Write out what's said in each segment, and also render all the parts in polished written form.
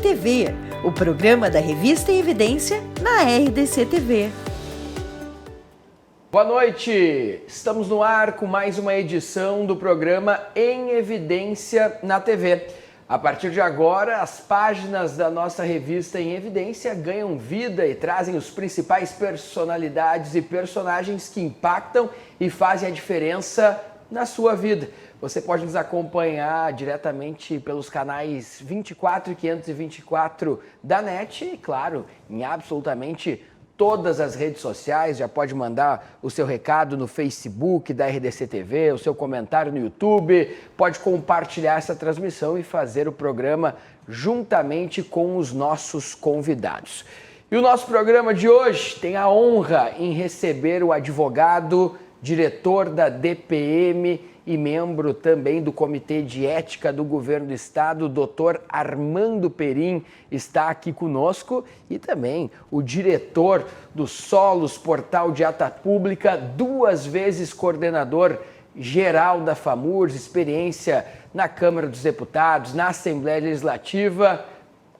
TV, o programa da revista Em Evidência na RDC TV. Boa noite! Estamos no ar com mais uma edição do programa Em Evidência na TV. A partir de agora, as páginas da nossa revista Em Evidência ganham vida e trazem os principais personalidades e personagens que impactam e fazem a diferença na sua vida. Você pode nos acompanhar diretamente pelos canais 24 e 524 da NET e, claro, em absolutamente todas as redes sociais. Já pode mandar o seu recado no Facebook da RDC TV, o seu comentário no YouTube, pode compartilhar essa transmissão e fazer o programa juntamente com os nossos convidados. E o nosso programa de hoje tem a honra em receber o advogado, diretor da DPM e membro também do Comitê de Ética do Governo do Estado, o Dr. Armando Perim, está aqui conosco, e também o diretor do Solos Portal de Ata Pública, 2 vezes coordenador geral da FAMURS, experiência na Câmara dos Deputados, na Assembleia Legislativa,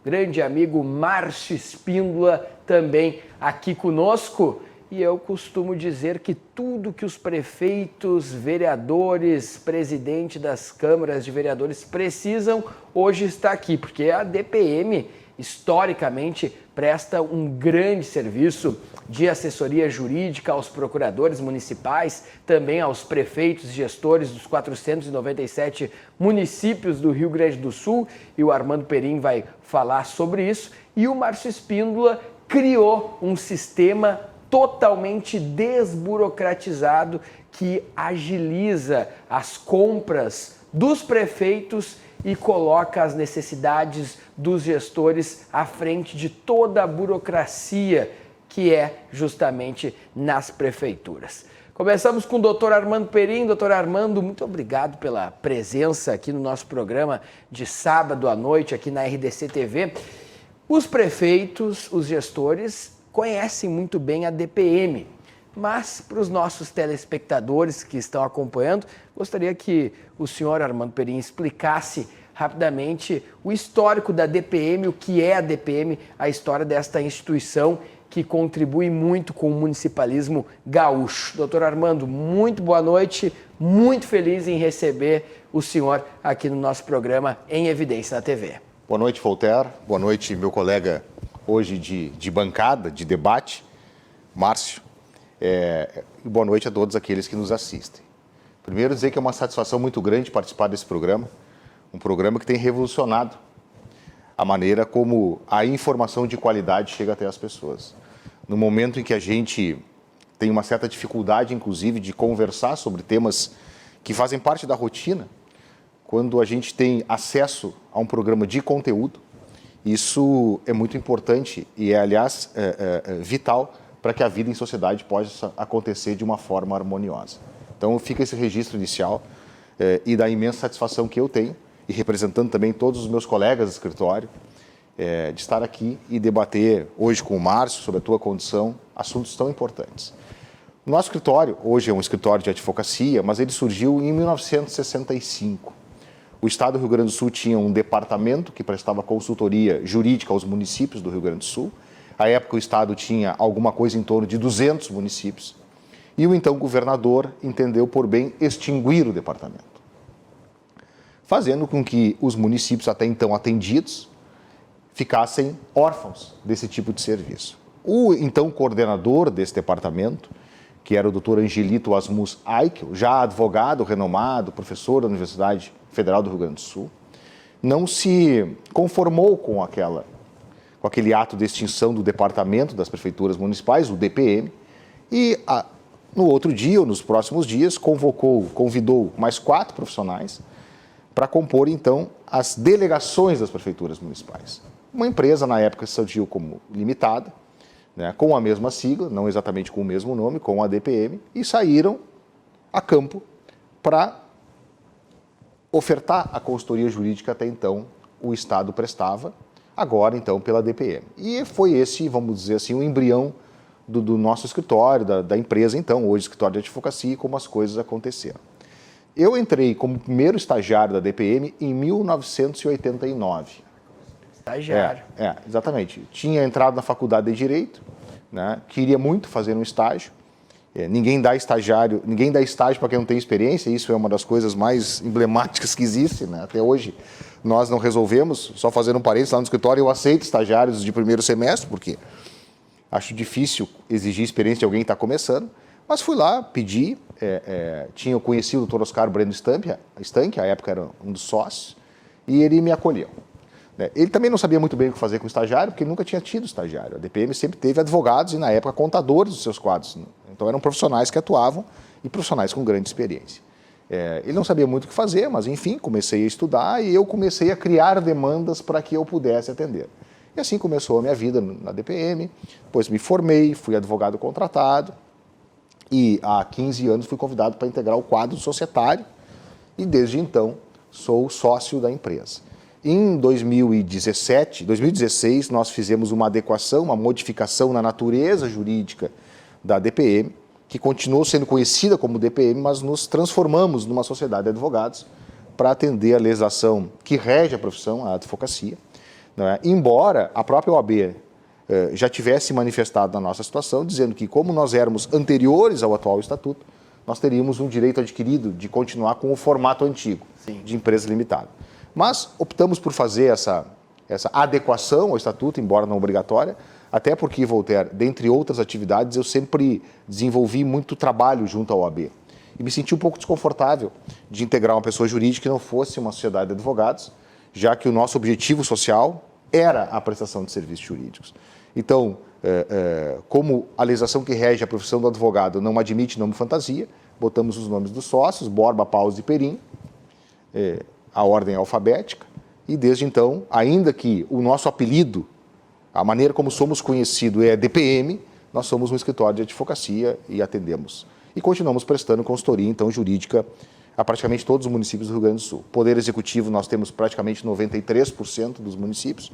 grande amigo Márcio Espíndola, também aqui conosco. E eu costumo dizer que tudo que os prefeitos, vereadores, presidente das câmaras de vereadores precisam, hoje está aqui, porque a DPM, historicamente, presta um grande serviço de assessoria jurídica aos procuradores municipais, também aos prefeitos e gestores dos 497 municípios do Rio Grande do Sul, e o Armando Perim vai falar sobre isso. E o Márcio Espíndola criou um sistema totalmente desburocratizado que agiliza as compras dos prefeitos e coloca as necessidades dos gestores à frente de toda a burocracia que é justamente nas prefeituras. Começamos com o doutor Armando Perim. Doutor Armando, muito obrigado pela presença aqui no nosso programa de sábado à noite aqui na RDC TV. Os prefeitos, os gestores, conhecem muito bem a DPM, mas para os nossos telespectadores que estão acompanhando, gostaria que o senhor Armando Perim explicasse rapidamente o histórico da DPM, o que é a DPM, a história desta instituição que contribui muito com o municipalismo gaúcho. Doutor Armando, muito boa noite, muito feliz em receber o senhor aqui no nosso programa Em Evidência na TV. Boa noite, Voltaire. Boa noite, meu colega hoje de bancada, de debate, Márcio. Boa noite a todos aqueles que nos assistem. Primeiro, dizer que é uma satisfação muito grande participar desse programa, um programa que tem revolucionado a maneira como a informação de qualidade chega até as pessoas. No momento em que a gente tem uma certa dificuldade, inclusive, de conversar sobre temas que fazem parte da rotina, quando a gente tem acesso a um programa de conteúdo, isso é muito importante e é, aliás, vital para que a vida em sociedade possa acontecer de uma forma harmoniosa. Então, fica esse registro inicial e da imensa satisfação que eu tenho, e representando também todos os meus colegas do escritório, de estar aqui e debater hoje com o Márcio sobre a tua condição, assuntos tão importantes. O nosso escritório, hoje é um escritório de advocacia, mas ele surgiu em 1965. O Estado do Rio Grande do Sul tinha um departamento que prestava consultoria jurídica aos municípios do Rio Grande do Sul. À época, o Estado tinha alguma coisa em torno de 200 municípios. E o então governador entendeu por bem extinguir o departamento, fazendo com que os municípios até então atendidos ficassem órfãos desse tipo de serviço. O então coordenador desse departamento, que era o Dr. Angelito Asmus Eichel, já advogado renomado, professor da Universidade Federal do Rio Grande do Sul, não se conformou com aquele ato de extinção do Departamento das Prefeituras Municipais, o DPM, e no outro dia, ou nos próximos dias, convidou mais 4 profissionais para compor, então, as delegações das prefeituras municipais. Uma empresa, na época, surgiu como limitada, né, com a mesma sigla, não exatamente com o mesmo nome, com a DPM, e saíram a campo para ofertar a consultoria jurídica até então o Estado prestava, agora então pela DPM. E foi esse, vamos dizer assim, o embrião do nosso escritório, da empresa então, hoje escritório de advocacia, e como as coisas aconteceram. Eu entrei como primeiro estagiário da DPM em 1989. Estagiário. Exatamente. Tinha entrado na faculdade de Direito, né? Queria muito fazer um estágio. Ninguém dá estágio para quem não tem experiência, isso é uma das coisas mais emblemáticas que existe, né? Até hoje nós não resolvemos, só fazendo um parênteses, lá no escritório eu aceito estagiários de primeiro semestre, porque acho difícil exigir experiência de alguém que está começando, mas fui lá, pedi, tinha conhecido o Dr. Oscar Breno Stank, à época era um dos sócios, e ele me acolheu. Ele também não sabia muito bem o que fazer com o estagiário, porque ele nunca tinha tido estagiário. A DPM sempre teve advogados e, na época, contadores dos seus quadros. Então, eram profissionais que atuavam e profissionais com grande experiência. Ele não sabia muito o que fazer, mas, enfim, comecei a estudar e eu comecei a criar demandas para que eu pudesse atender. E assim começou a minha vida na DPM. Depois me formei, fui advogado contratado e, há 15 anos, fui convidado para integrar o quadro societário e, desde então, sou sócio da empresa. Em 2016, nós fizemos uma adequação, uma modificação na natureza jurídica da DPM, que continuou sendo conhecida como DPM, mas nos transformamos numa sociedade de advogados para atender a legislação que rege a profissão, a advocacia, né? Embora a própria OAB já tivesse manifestado na nossa situação, dizendo que, como nós éramos anteriores ao atual estatuto, nós teríamos um direito adquirido de continuar com o formato antigo, sim, de empresa limitada. Mas optamos por fazer essa adequação ao estatuto, embora não obrigatória, até porque, Voltaire, dentre outras atividades, eu sempre desenvolvi muito trabalho junto à OAB. E me senti um pouco desconfortável de integrar uma pessoa jurídica que não fosse uma sociedade de advogados, já que o nosso objetivo social era a prestação de serviços jurídicos. Então, como a legislação que rege a profissão do advogado não admite nome fantasia, botamos os nomes dos sócios, Borba, Paus e Perim, a ordem alfabética, e desde então, ainda que o nosso apelido, a maneira como somos conhecidos é DPM, nós somos um escritório de advocacia e atendemos. E continuamos prestando consultoria, então, jurídica a praticamente todos os municípios do Rio Grande do Sul. Poder Executivo, nós temos praticamente 93% dos municípios,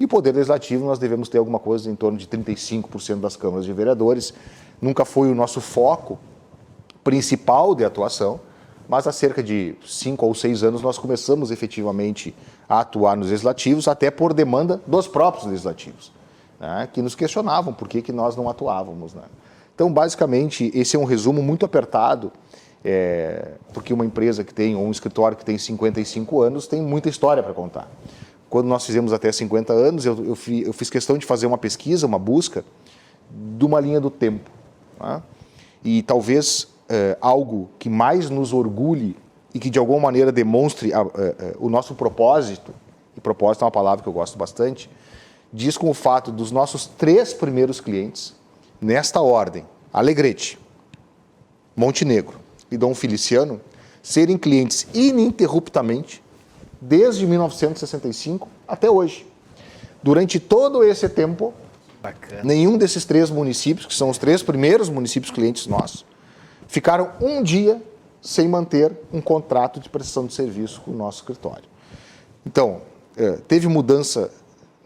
e Poder Legislativo, nós devemos ter alguma coisa em torno de 35% das câmaras de vereadores. Nunca foi o nosso foco principal de atuação, mas há cerca de 5 ou 6 anos nós começamos efetivamente a atuar nos legislativos, até por demanda dos próprios legislativos, né, que nos questionavam por que nós não atuávamos, né. Então, basicamente, esse é um resumo muito apertado, porque uma empresa que tem, ou um escritório que tem 55 anos, tem muita história para contar. Quando nós fizemos até 50 anos, eu fiz questão de fazer uma pesquisa, uma busca, de uma linha do tempo, né, e talvez algo que mais nos orgulhe e que de alguma maneira demonstre o nosso propósito, e propósito é uma palavra que eu gosto bastante, diz com o fato dos nossos 3 primeiros clientes, nesta ordem, Alegrete, Montenegro e Dom Feliciano, serem clientes ininterruptamente desde 1965 até hoje. Durante todo esse tempo, bacana, nenhum desses 3 municípios, que são os 3 primeiros municípios clientes nossos, ficaram um dia sem manter um contrato de prestação de serviço com o nosso escritório. Então, teve mudança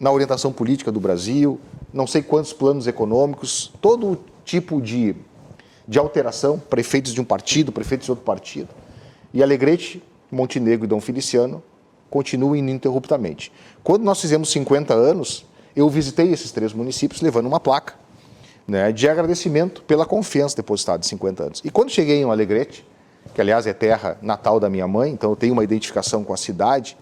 na orientação política do Brasil, não sei quantos planos econômicos, todo tipo de alteração, prefeitos de um partido, prefeitos de outro partido. E Alegrete, Montenegro e Dom Feliciano continuam ininterruptamente. Quando nós fizemos 50 anos, eu visitei esses 3 municípios levando uma placa, né, de agradecimento pela confiança depositada de 50 anos. E quando cheguei em Alegrete, que aliás é terra natal da minha mãe, então eu tenho uma identificação com a cidade,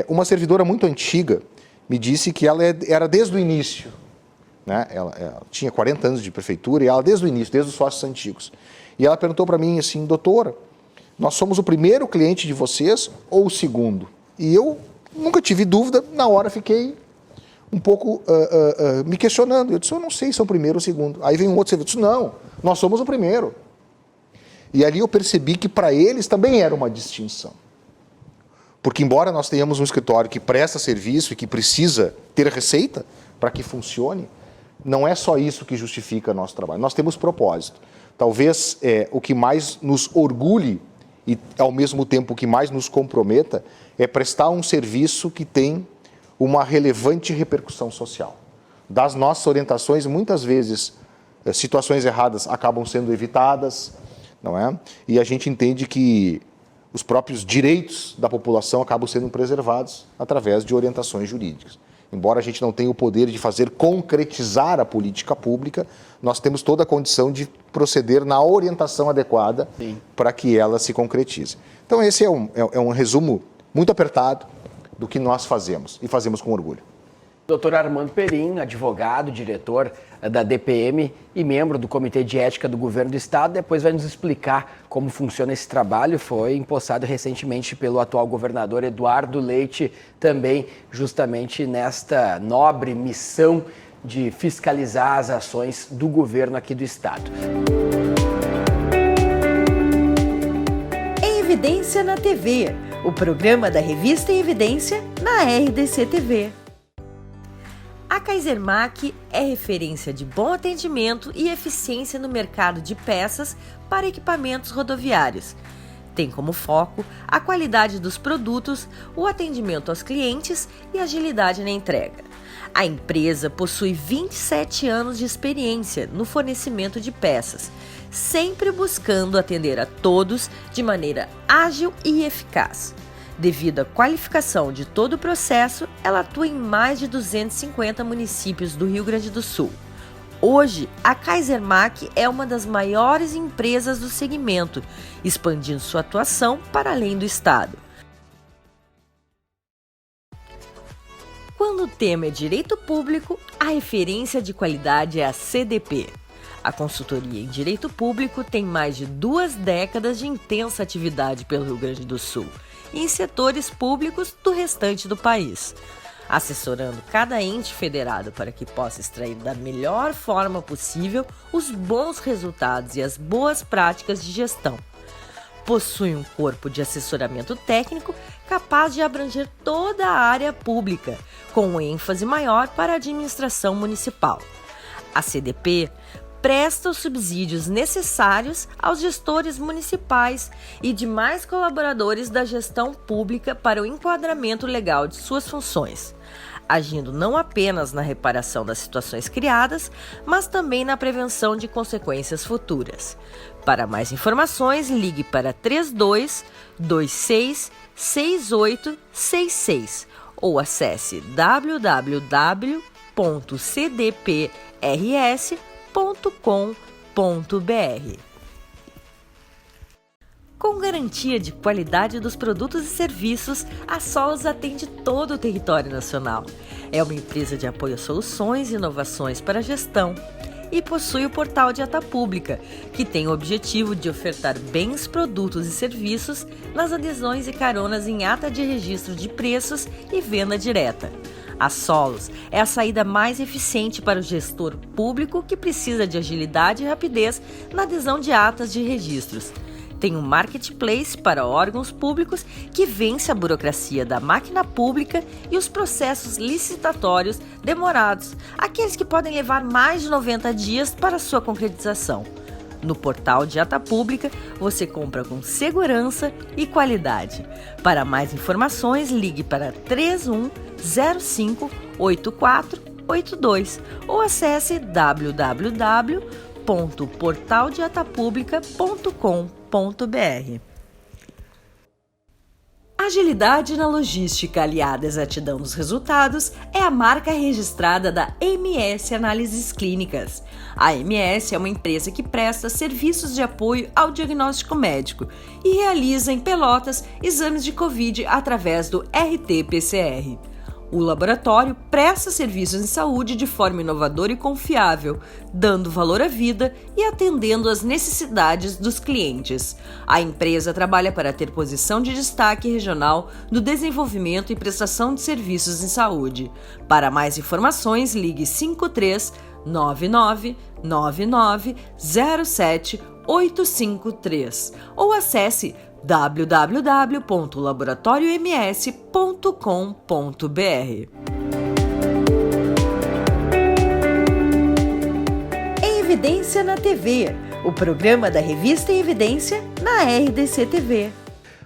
uma servidora muito antiga me disse que ela era desde o início, né, ela tinha 40 anos de prefeitura, e ela desde o início, desde os sócios antigos. E ela perguntou para mim assim: doutora, nós somos o primeiro cliente de vocês ou o segundo? E eu nunca tive dúvida, na hora fiquei um pouco me questionando. Eu disse: eu não sei se é o primeiro ou o segundo. Aí vem um outro servidor e disse: não, nós somos o primeiro. E ali eu percebi que para eles também era uma distinção. Porque embora nós tenhamos um escritório que presta serviço e que precisa ter receita para que funcione, não é só isso que justifica nosso trabalho. Nós temos propósito. Talvez o que mais nos orgulhe e, ao mesmo tempo, o que mais nos comprometa é prestar um serviço que tem uma relevante repercussão social. Das nossas orientações, muitas vezes, situações erradas acabam sendo evitadas, não é? E a gente entende que os próprios direitos da população acabam sendo preservados através de orientações jurídicas. Embora a gente não tenha o poder de fazer concretizar a política pública, nós temos toda a condição de proceder na orientação adequada para que ela se concretize. Então esse é um resumo muito apertado do que nós fazemos, e fazemos com orgulho. Dr. Armando Perim, advogado, diretor da DPM e membro do Comitê de Ética do Governo do Estado, depois vai nos explicar como funciona esse trabalho. Foi empossado recentemente pelo atual governador Eduardo Leite, também justamente nesta nobre missão de fiscalizar as ações do governo aqui do Estado. Em Evidência na TV, o programa da revista Em Evidência na RDC TV. A Kaisermac é referência de bom atendimento e eficiência no mercado de peças para equipamentos rodoviários. Tem como foco a qualidade dos produtos, o atendimento aos clientes e agilidade na entrega. A empresa possui 27 anos de experiência no fornecimento de peças, sempre buscando atender a todos de maneira ágil e eficaz. Devido à qualificação de todo o processo, ela atua em mais de 250 municípios do Rio Grande do Sul. Hoje, a Kaisermac é uma das maiores empresas do segmento, expandindo sua atuação para além do estado. Quando o tema é direito público, a referência de qualidade é a CDP. A consultoria em direito público tem mais de 2 décadas de intensa atividade pelo Rio Grande do Sul e em setores públicos do restante do país, assessorando cada ente federado para que possa extrair da melhor forma possível os bons resultados e as boas práticas de gestão. Possui um corpo de assessoramento técnico capaz de abranger toda a área pública, com ênfase maior para a administração municipal. A CDP presta os subsídios necessários aos gestores municipais e demais colaboradores da gestão pública para o enquadramento legal de suas funções, agindo não apenas na reparação das situações criadas, mas também na prevenção de consequências futuras. Para mais informações, ligue para 32 26 6866 ou acesse www.cdprs.com.br. Com garantia de qualidade dos produtos e serviços, a Solos atende todo o território nacional. É uma empresa de apoio a soluções e inovações para a gestão e possui o portal de ata pública, que tem o objetivo de ofertar bens, produtos e serviços nas adesões e caronas em ata de registro de preços e venda direta. A Solos é a saída mais eficiente para o gestor público que precisa de agilidade e rapidez na adesão de atas de registros. Tem um marketplace para órgãos públicos que vence a burocracia da máquina pública e os processos licitatórios demorados, aqueles que podem levar mais de 90 dias para sua concretização. No portal de ata pública, você compra com segurança e qualidade. Para mais informações, ligue para 3105-8482 ou acesse www.portaldeatapublica.com.br. Agilidade na logística aliada à exatidão dos resultados é a marca registrada da MS Análises Clínicas. A MS é uma empresa que presta serviços de apoio ao diagnóstico médico e realiza em Pelotas exames de Covid através do RT-PCR. O laboratório presta serviços em saúde de forma inovadora e confiável, dando valor à vida e atendendo às necessidades dos clientes. A empresa trabalha para ter posição de destaque regional no desenvolvimento e prestação de serviços em saúde. Para mais informações, ligue 53 99 99 07 853 ou acesse www.laboratorioms.com.br. Em Evidência na TV, o programa da revista Em Evidência na RDC TV.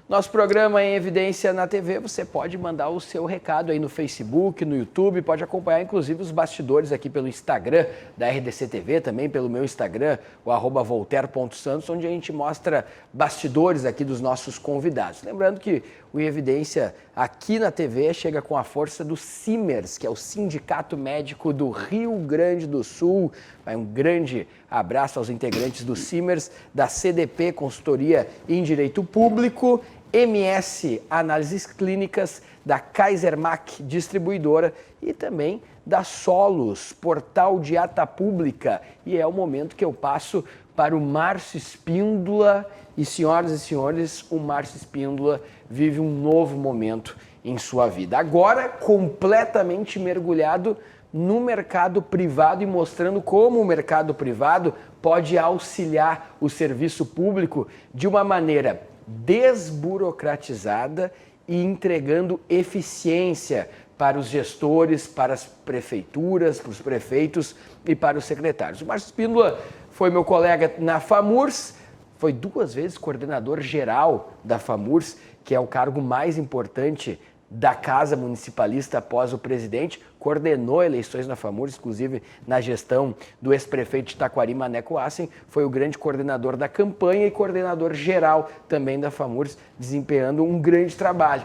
Nosso programa Em Evidência na TV, você pode mandar o seu recado aí no Facebook, no YouTube, pode acompanhar inclusive os bastidores aqui pelo Instagram da RDC TV, também pelo meu Instagram, o @voltaire.santos, onde a gente mostra bastidores aqui dos nossos convidados. Lembrando que o Em Evidência aqui na TV chega com a força do Simers, que é o Sindicato Médico do Rio Grande do Sul. Vai um grande abraço aos integrantes do Simers, da CDP Consultoria em Direito Público, MS Análises Clínicas, da Kaisermac Distribuidora e também da Solos, Portal de Ata Pública. E é o momento que eu passo para o Márcio Espíndola. E senhoras e senhores, o Márcio Espíndola vive um novo momento em sua vida. Agora, completamente mergulhado no mercado privado e mostrando como o mercado privado pode auxiliar o serviço público de uma maneira desburocratizada e entregando eficiência para os gestores, para as prefeituras, para os prefeitos e para os secretários. O Márcio Espíndola foi meu colega na FAMURS, foi 2 vezes coordenador geral da FAMURS, que é o cargo mais importante da Casa Municipalista após o presidente, coordenou eleições na FAMURS, inclusive na gestão do ex-prefeito de Taquari, Maneco Hassen, foi o grande coordenador da campanha e coordenador geral também da FAMURS, desempenhando um grande trabalho.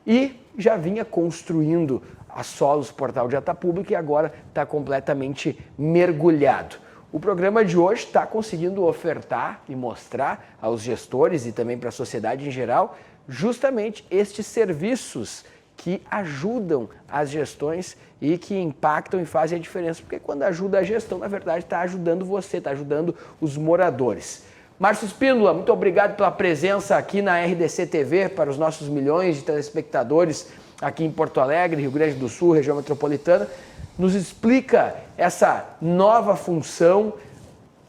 E já vinha construindo a Solos, Portal de Ata Pública, e agora está completamente mergulhado. O programa de hoje está conseguindo ofertar e mostrar aos gestores e também para a sociedade em geral justamente estes serviços que ajudam as gestões e que impactam e fazem a diferença. Porque quando ajuda a gestão, na verdade, está ajudando você, está ajudando os moradores. Márcio Espíndola, muito obrigado pela presença aqui na RDC TV, para os nossos milhões de telespectadores aqui em Porto Alegre, Rio Grande do Sul, região metropolitana. Nos explica essa nova função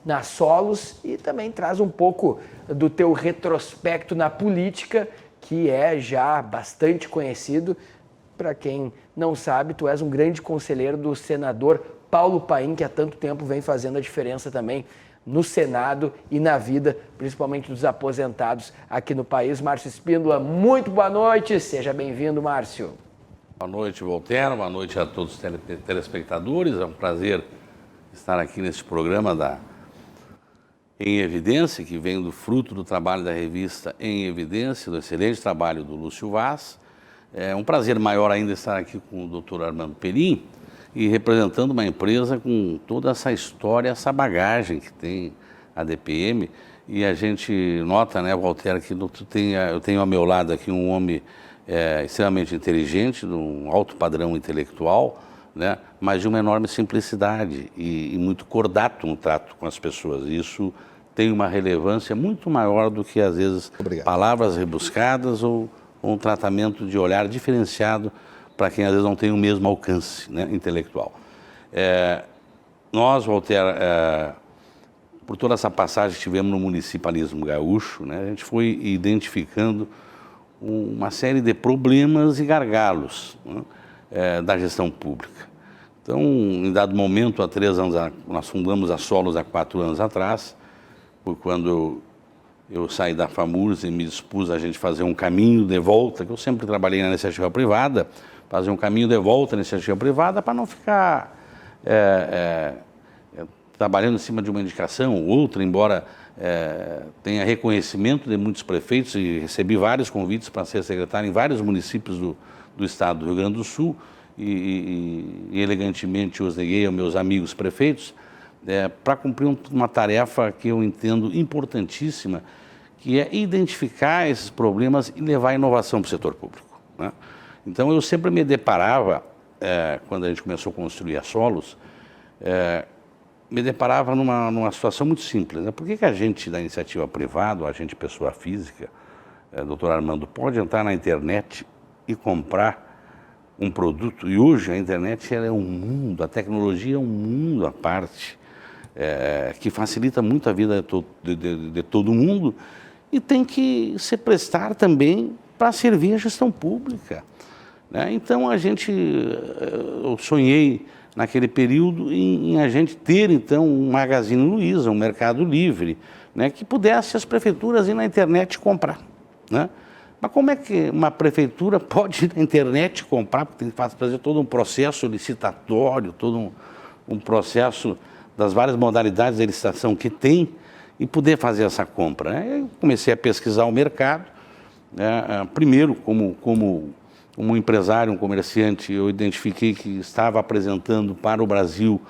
na Solos e também traz um pouco do teu retrospecto na política, que é já bastante conhecido. Para quem não sabe, tu és um grande conselheiro do senador Paulo Paim, que há tanto tempo vem fazendo a diferença também no Senado e na vida, principalmente dos aposentados aqui no país. Márcio Espíndola, muito boa noite, seja bem-vindo, Márcio. Boa noite, Voltaire, boa noite a todos os telespectadores, é um prazer estar aqui neste programa Em Evidência, que vem do fruto do trabalho da revista Em Evidência, do excelente trabalho do Lúcio Vaz. É um prazer maior ainda estar aqui com o Dr. Armando Perim e representando uma empresa com toda essa história, essa bagagem que tem a DPM. E a gente nota, né, Voltaire, que eu tenho ao meu lado aqui um homem extremamente inteligente, de um alto padrão intelectual, né, mas de uma enorme simplicidade e muito cordato no trato com as pessoas. Isso tem uma relevância muito maior do que, às vezes, palavras rebuscadas ou um tratamento de olhar diferenciado para quem, às vezes, não tem o mesmo alcance, né, intelectual. Nós, Voltaire, por toda essa passagem que tivemos no municipalismo gaúcho, né, a gente foi identificando uma série de problemas e gargalos, né, da gestão pública. Então, em dado momento, há 3 anos, nós fundamos a Solos há 4 anos atrás, foi quando eu saí da FAMURS e me dispus a gente fazer um caminho de volta, que eu sempre trabalhei na iniciativa privada, fazer um caminho de volta na iniciativa privada para não ficar trabalhando em cima de uma indicação ou outra, embora tenha reconhecimento de muitos prefeitos e recebi vários convites para ser secretário em vários municípios do estado do Rio Grande do Sul e elegantemente os neguei aos meus amigos prefeitos para cumprir uma tarefa que eu entendo importantíssima, que é identificar esses problemas e levar a inovação para o setor público, né? Então eu sempre me deparava, quando a gente começou a construir a Solos, me deparava numa situação muito simples, né? Por que a gente da iniciativa privada, a gente pessoa física, doutor Armando, pode entrar na internet e comprar um produto? E hoje a internet ela é um mundo, a tecnologia é um mundo à parte, que facilita muito a vida de todo mundo e tem que se prestar também para servir a gestão pública, né? Então eu sonhei naquele período em a gente ter, então, um Magazine Luiza, um Mercado Livre, né, que pudesse as prefeituras ir na internet comprar, né? Mas como é que uma prefeitura pode ir na internet comprar, porque tem que fazer todo um processo licitatório, todo um processo das várias modalidades de licitação que tem, e poder fazer essa compra? Eu comecei a pesquisar o mercado, né? Primeiro, como empresário, um comerciante, eu identifiquei que estava apresentando para o Brasil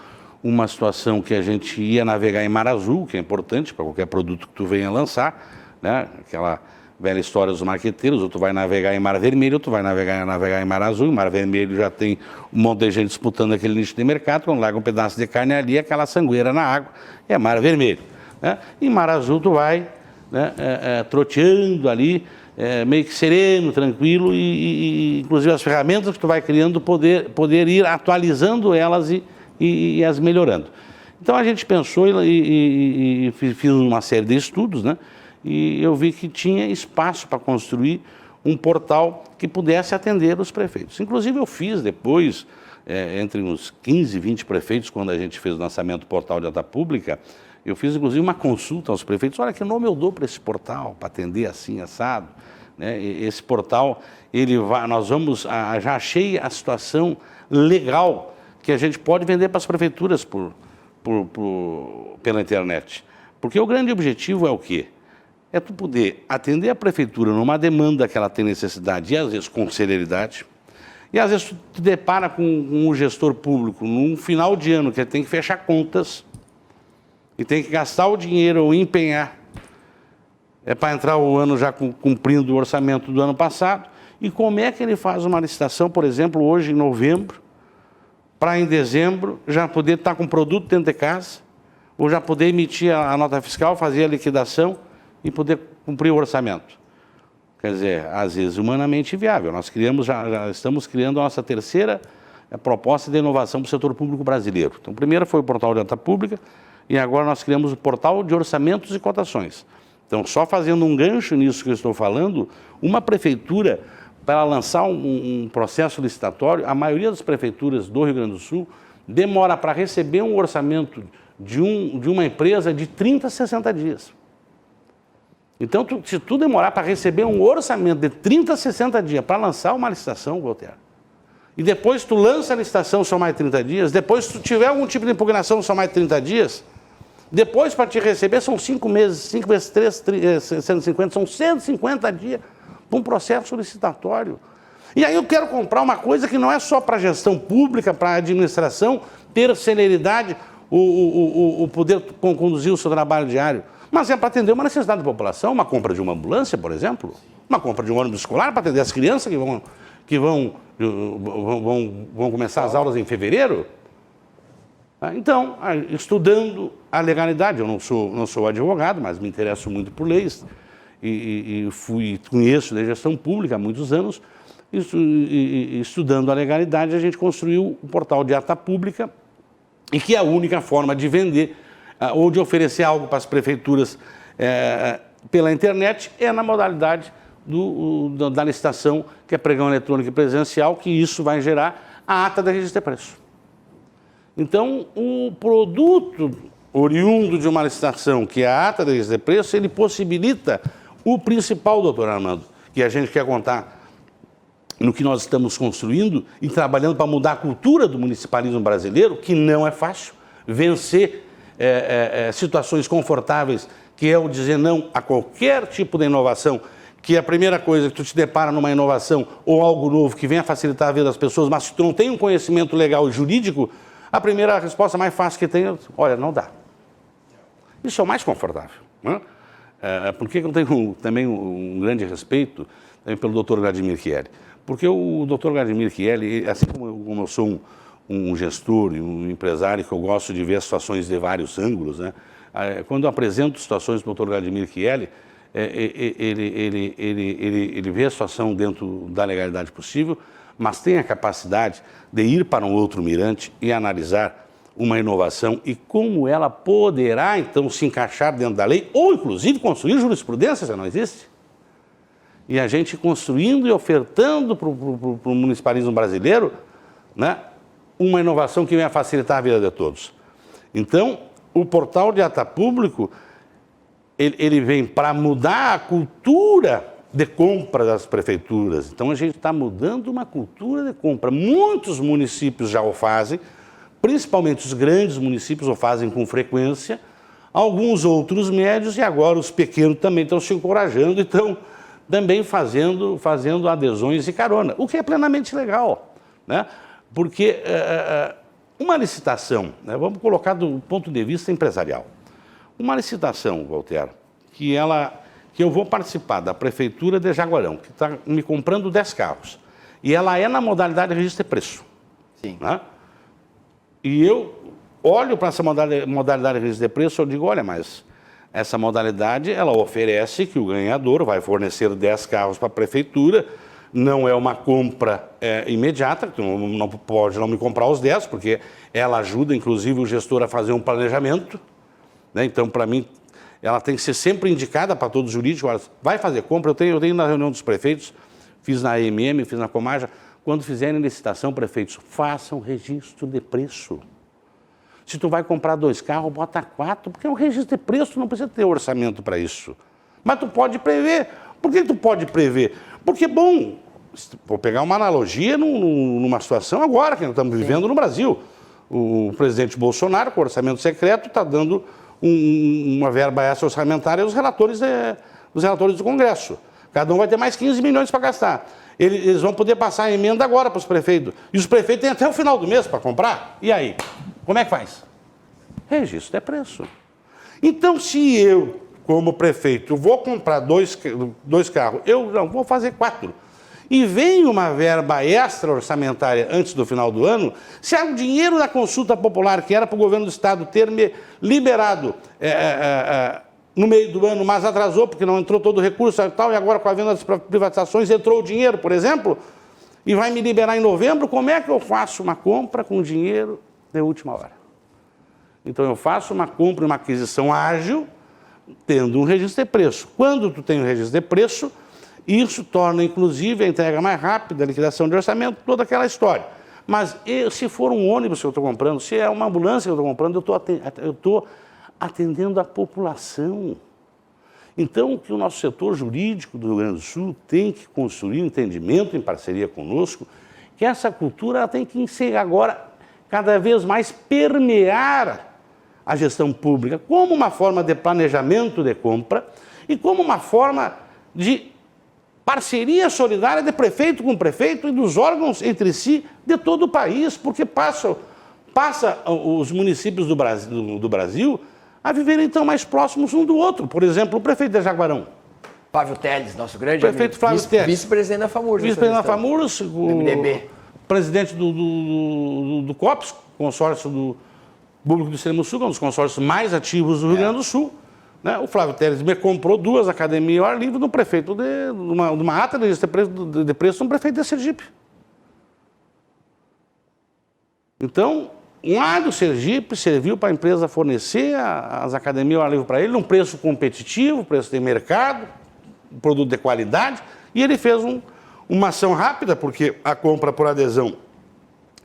uma situação que a gente ia navegar em mar azul, que é importante para qualquer produto que tu venha lançar, né? Aquela velha história dos marqueteiros, ou tu vai navegar em mar vermelho, ou tu vai navegar em mar azul. Em mar vermelho já tem um monte de gente disputando aquele nicho de mercado, quando larga um pedaço de carne ali, aquela sangueira na água, é mar vermelho, né? Em mar azul tu vai, né, troteando ali, meio que sereno, tranquilo, e inclusive as ferramentas que tu vai criando, poder ir atualizando elas e as melhorando. Então a gente pensou e fiz uma série de estudos, né? E eu vi que tinha espaço para construir um portal que pudesse atender os prefeitos. Inclusive eu fiz depois, entre uns 15, 20 prefeitos, quando a gente fez o lançamento do portal de data pública, eu fiz inclusive uma consulta aos prefeitos: olha, que nome eu dou para esse portal, para atender assim, assado, né? Esse portal, nós vamos, já achei a situação legal que a gente pode vender para as prefeituras pela internet. Porque o grande objetivo é o quê? É tu poder atender a prefeitura numa demanda que ela tem necessidade, e às vezes com celeridade, e às vezes tu te depara com um gestor público num final de ano que ele tem que fechar contas e tem que gastar o dinheiro ou empenhar para entrar o ano já cumprindo o orçamento do ano passado. E como é que ele faz uma licitação, por exemplo, hoje em novembro, para em dezembro já poder estar com o produto dentro de casa, ou já poder emitir a nota fiscal, fazer a liquidação e poder cumprir o orçamento? Quer dizer, às vezes humanamente viável. Nós já estamos criando a nossa terceira proposta de inovação para o setor público brasileiro. Então, primeiro foi o portal de data pública, e agora nós criamos o portal de orçamentos e cotações. Então, só fazendo um gancho nisso que eu estou falando, uma prefeitura, para lançar um processo licitatório, a maioria das prefeituras do Rio Grande do Sul demora para receber um orçamento de uma empresa de 30 a 60 dias. Então, se tu demorar para receber um orçamento de 30 a 60 dias para lançar uma licitação, Walter, e depois tu lança a licitação, são mais 30 dias, depois se tu tiver algum tipo de impugnação, são mais 30 dias, depois para te receber são 5 meses, 5 vezes 3, 150, são 150 dias para um processo licitatório. E aí eu quero comprar uma coisa que não é só para a gestão pública, para a administração ter celeridade, o poder conduzir o seu trabalho diário, mas é para atender uma necessidade da população, uma compra de uma ambulância, por exemplo, uma compra de um ônibus escolar para atender as crianças que vão começar as aulas em fevereiro. Então, estudando a legalidade, eu não sou advogado, mas me interesso muito por leis, e conheço da gestão pública há muitos anos, estudando a legalidade, a gente construiu o portal de ata pública, e que é a única forma de vender ou de oferecer algo para as prefeituras pela internet é na modalidade da licitação, que é pregão eletrônico e presencial, que isso vai gerar a ata de registro de preço. Então, o produto oriundo de uma licitação, que é a ata de registro de preço, ele possibilita o principal, doutor Armando, que a gente quer contar no que nós estamos construindo e trabalhando para mudar a cultura do municipalismo brasileiro, que não é fácil, vencer situações confortáveis, que é o dizer não a qualquer tipo de inovação, que a primeira coisa que tu te depara numa inovação ou algo novo que venha facilitar a vida das pessoas, mas se tu não tem um conhecimento legal e jurídico, a primeira resposta mais fácil que tem é: olha, não dá. Isso é o mais confortável, né? Por que eu tenho também um grande respeito também pelo doutor Vladimir Chieli? Porque o doutor Vladimir Chieli, assim como eu sou um gestor e um empresário que eu gosto de ver situações de vários ângulos, né? Quando eu apresento situações para o doutor Vladimir Chieli, ele vê a situação dentro da legalidade possível, mas tem a capacidade de ir para um outro mirante e analisar uma inovação e como ela poderá, então, se encaixar dentro da lei, ou, inclusive, construir jurisprudência, se não existe. E a gente construindo e ofertando para o municipalismo brasileiro, né, uma inovação que venha facilitar a vida de todos. Então, o portal de ata público, ele vem para mudar a cultura de compra das prefeituras. Então a gente está mudando uma cultura de compra. Muitos municípios já o fazem, principalmente os grandes municípios o fazem com frequência, alguns outros médios e agora os pequenos também estão se encorajando e estão também fazendo adesões e carona, o que é plenamente legal, né? Porque uma licitação, né, vamos colocar do ponto de vista empresarial, uma licitação, Walter, que eu vou participar da Prefeitura de Jaguarão, que está me comprando 10 carros, e ela é na modalidade de registro de preço. Sim. Né? E eu olho para essa modalidade de registro de preço e digo, olha, mas essa modalidade, ela oferece que o ganhador vai fornecer 10 carros para a Prefeitura, não é uma compra imediata, que não pode não me comprar os 10, porque ela ajuda, inclusive, o gestor a fazer um planejamento, né? Então, para mim, ela tem que ser sempre indicada para todos os jurídicos. Olha, vai fazer compra, eu tenho na reunião dos prefeitos, fiz na AMM, fiz na Comaja, quando fizerem licitação, prefeitos, façam registro de preço. Se tu vai comprar 2 carros, bota 4, porque é um registro de preço, tu não precisa ter orçamento para isso. Mas tu pode prever. Por que tu pode prever? Porque, bom, vou pegar uma analogia numa situação agora que nós estamos vivendo no Brasil. O presidente Bolsonaro, com o orçamento secreto, está dando uma verba extra orçamentária aos relatores do Congresso. Cada um vai ter mais 15 milhões para gastar. Eles vão poder passar a emenda agora para os prefeitos. E os prefeitos têm até o final do mês para comprar. E aí? Como é que faz? Registro de preço. Então, se eu, como prefeito, vou comprar 2 carros, eu não vou fazer 4. E vem uma verba extra orçamentária antes do final do ano, se o dinheiro da consulta popular, que era para o governo do Estado ter me liberado no meio do ano, mas atrasou porque não entrou todo o recurso e tal, e agora com a venda das privatizações entrou o dinheiro, por exemplo, e vai me liberar em novembro, como é que eu faço uma compra com dinheiro de última hora? Então eu faço uma compra e uma aquisição ágil, tendo um registro de preço. Quando tu tem um registro de preço, isso torna, inclusive, a entrega mais rápida, a liquidação de orçamento, toda aquela história. Mas se for um ônibus que eu estou comprando, se é uma ambulância que eu estou comprando, eu estou atendendo a população. Então, o que o nosso setor jurídico do Rio Grande do Sul tem que construir um entendimento em parceria conosco, que essa cultura ela tem que ser agora cada vez mais permear a gestão pública como uma forma de planejamento de compra e como uma forma de parceria solidária de prefeito com prefeito e dos órgãos entre si de todo o país, porque passa os municípios do Brasil a viverem então mais próximos um do outro. Por exemplo, o prefeito de Jaguarão. Flávio Teles, nosso grande prefeito amigo. Flávio Teles. Vice-presidente da FAMURS. Vice-presidente da FAMURS, o MDB. Presidente do COPS, consórcio do Público do Extremo Sul, que é um dos consórcios mais ativos do Rio Grande do Sul. Né? O Flávio Teles me comprou 2 academias ao ar livre do prefeito de uma ata de preço do prefeito de Sergipe. Então, lá do Sergipe serviu para a empresa fornecer as academias ao ar livre para ele, num preço competitivo, preço de mercado, um produto de qualidade, e ele fez uma ação rápida, porque a compra por adesão,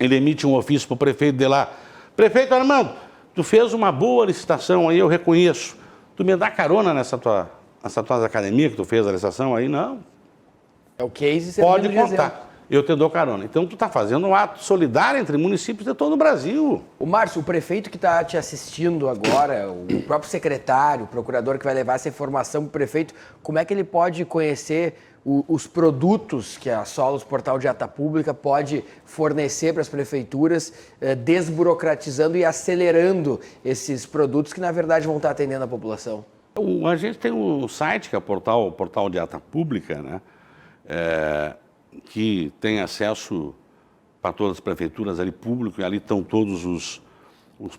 ele emite um ofício para o prefeito de lá. Prefeito Armando, tu fez uma boa licitação aí, eu reconheço. Tu me dá carona nessa tua academia que tu fez a licitação aí? Não. É o case. Pode contar. Eu te dou carona. Então, tu está fazendo um ato solidário entre municípios de todo o Brasil. O Márcio, o prefeito que está te assistindo agora, o próprio secretário, o procurador que vai levar essa informação para o prefeito, como é que ele pode conhecer os produtos que a Solos Portal de Ata Pública pode fornecer para as prefeituras, desburocratizando e acelerando esses produtos que, na verdade, vão estar atendendo a população? A gente tem um site, que é o Portal de Ata Pública, né? Que tem acesso para todas as prefeituras ali público, e ali estão todos os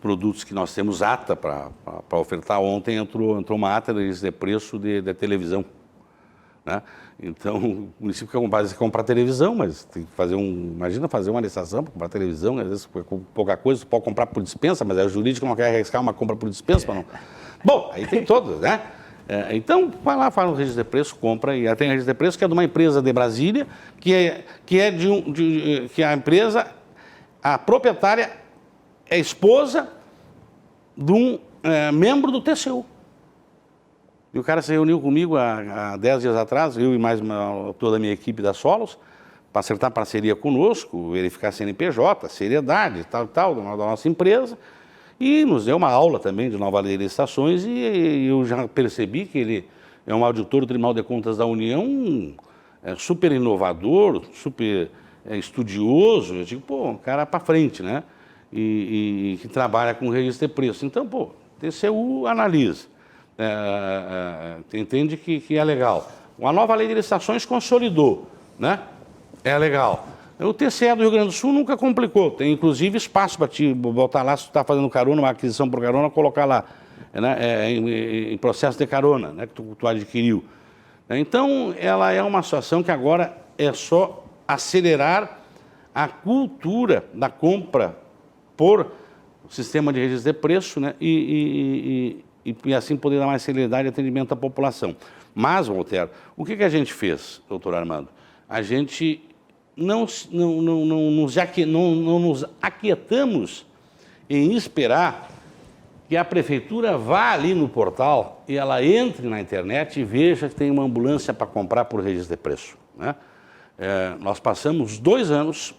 produtos que nós temos ata para ofertar. Ontem entrou uma ata de preço de televisão. Né? Então, o município quer comprar televisão, mas tem que fazer imagina fazer uma licitação para comprar televisão, às vezes com pouca coisa, você pode comprar por dispensa, mas o jurídico não quer arriscar uma compra por dispensa. Não. Bom, aí tem todos, né? Então, vai lá, faz um registro de preço, compra, e tem registro de preço que é de uma empresa de Brasília, que a empresa, a proprietária é esposa de um membro do TCU. E o cara se reuniu comigo há 10 dias atrás, eu e mais toda a minha equipe da Solos, para acertar parceria conosco, verificar CNPJ, seriedade, tal, da nossa empresa, e nos deu uma aula também de nova lei de licitações, e eu já percebi que ele é um auditor do Tribunal de Contas da União, super inovador, super estudioso. Eu digo, pô, um cara para frente, né? E que trabalha com registro de preço. Então, pô, TCU analisa, entende que é legal. A nova lei de licitações consolidou, né? É legal. O TCE do Rio Grande do Sul nunca complicou. Tem, inclusive, espaço para te botar lá, se tu está fazendo carona, uma aquisição por carona, colocar lá, né, em processo de carona, né, que tu adquiriu. Então, ela é uma situação que agora é só acelerar a cultura da compra por sistema de registro de preço, né, e assim poder dar mais celeridade e atendimento à população. Mas, Walter, o que a gente fez, doutor Armando? A gente não nos aquietamos em esperar que a prefeitura vá ali no portal e ela entre na internet e veja que tem uma ambulância para comprar por registro de preço, né? Nós passamos 2 anos,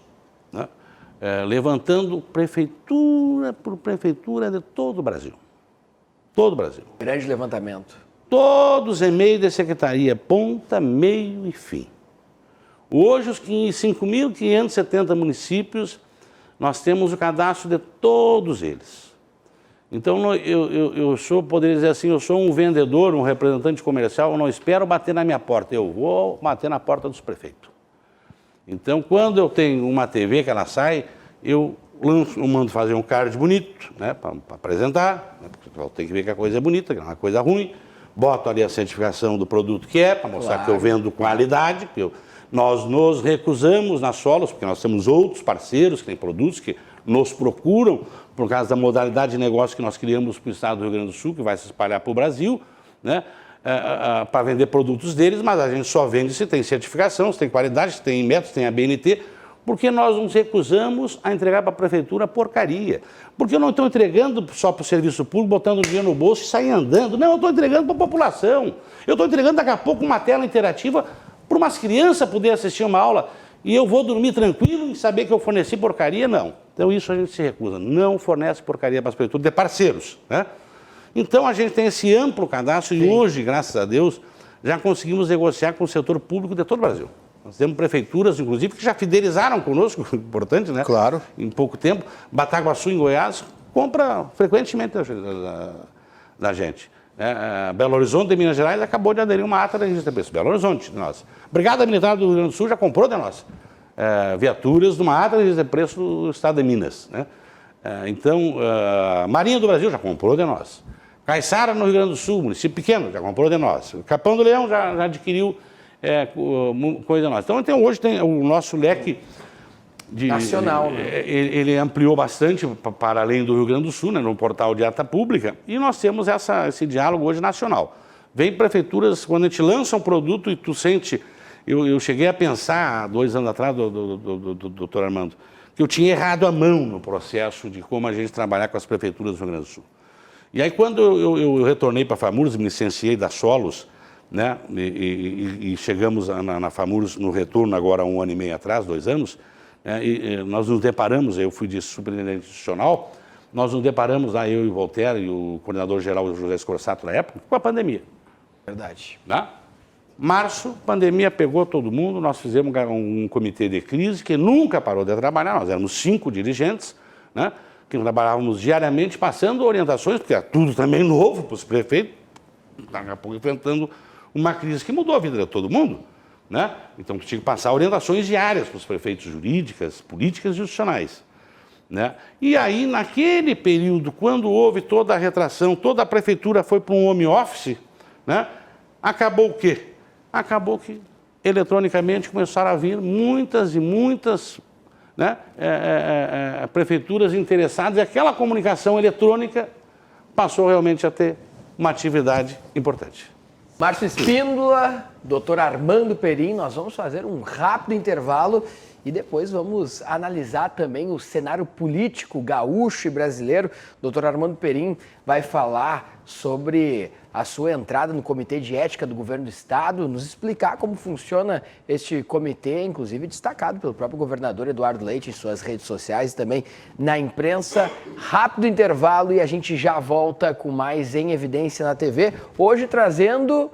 né, levantando prefeitura por prefeitura de todo o Brasil. Todo o Brasil. Grande levantamento. Todos os e-mails da secretaria, ponta, meio e fim. Hoje, os 5.570 municípios, nós temos o cadastro de todos eles. Então, eu poderia dizer assim, eu sou um vendedor, um representante comercial, eu não espero bater na minha porta, eu vou bater na porta dos prefeitos. Então, quando eu tenho uma TV que ela sai, eu mando fazer um card bonito, né, para apresentar, né, porque tem que ver que a coisa é bonita, que não é uma coisa ruim, boto ali a certificação do produto que é, para mostrar que eu vendo qualidade, que nós nos recusamos na Solos, porque nós temos outros parceiros que têm produtos que nos procuram por causa da modalidade de negócio que nós criamos para o estado do Rio Grande do Sul, que vai se espalhar para o Brasil, né, para vender produtos deles, mas a gente só vende se tem certificação, se tem qualidade, se tem métodos, se tem a BNT, porque nós nos recusamos a entregar para a prefeitura porcaria. Porque eu não estou entregando só para o serviço público, botando o dinheiro no bolso e sair andando. Não, eu estou entregando para a população. Eu estou entregando daqui a pouco uma tela interativa para umas crianças poderem assistir uma aula e eu vou dormir tranquilo e saber que eu forneci porcaria? Não. Então isso a gente se recusa. Não fornece porcaria para as prefeituras de parceiros, né? Então a gente tem esse amplo cadastro. Sim. E hoje, graças a Deus, já conseguimos negociar com o setor público de todo o Brasil. Nós temos prefeituras, inclusive, que já fidelizaram conosco, importante, né? Claro. Em pouco tempo. Bataguaçu, em Goiás, compra frequentemente da gente. Belo Horizonte, de Minas Gerais, acabou de aderir uma ata de registro de preço. Belo Horizonte, de nós. Brigada Militar do Rio Grande do Sul já comprou de nós viaturas de uma ata de registro de preço do estado de Minas, né? Então, Marinha do Brasil já comprou de nós. Caiçara, no Rio Grande do Sul, município pequeno, já comprou de nós. Capão do Leão já adquiriu coisa nossa. Então, hoje tem o nosso leque nacional, né? Ele ampliou bastante para além do Rio Grande do Sul, né, no portal de ata pública, e nós temos esse diálogo hoje nacional. Vem prefeituras, quando a gente lança um produto e tu sente... Eu cheguei a pensar, há 2 anos atrás, do doutor Armando, que eu tinha errado a mão no processo de como a gente trabalhar com as prefeituras do Rio Grande do Sul. E aí, quando eu retornei para a FAMURS, me licenciei da Solos, né, e chegamos na FAMURS no retorno agora 1 ano e meio atrás, 2 anos, e nós nos deparamos, eu fui de superintendente institucional, nós nos deparamos lá, eu e o Walter e o coordenador-geral José Escorsato na época, com a pandemia. Verdade. Né? Março, pandemia pegou todo mundo, nós fizemos um comitê de crise que nunca parou de trabalhar, nós éramos 5 dirigentes, né, que trabalhávamos diariamente passando orientações, porque era tudo também novo para os prefeitos, daqui a pouco enfrentando uma crise que mudou a vida de todo mundo, né? Então tinha que passar orientações diárias para os prefeitos jurídicas, políticas e institucionais, né? E aí, naquele período, quando houve toda a retração, toda a prefeitura foi para um home office, né? Acabou o quê? Acabou que eletronicamente começaram a vir muitas e muitas, né, prefeituras interessadas, e aquela comunicação eletrônica passou realmente a ter uma atividade importante. Márcio Espíndola, doutor Armando Perim, nós vamos fazer um rápido intervalo e depois vamos analisar também o cenário político gaúcho e brasileiro. O Dr. Armando Perim vai falar sobre a sua entrada no Comitê de Ética do Governo do Estado, nos explicar como funciona este comitê, inclusive destacado pelo próprio governador Eduardo Leite em suas redes sociais e também na imprensa. Rápido intervalo e a gente já volta com mais Em Evidência na TV, hoje trazendo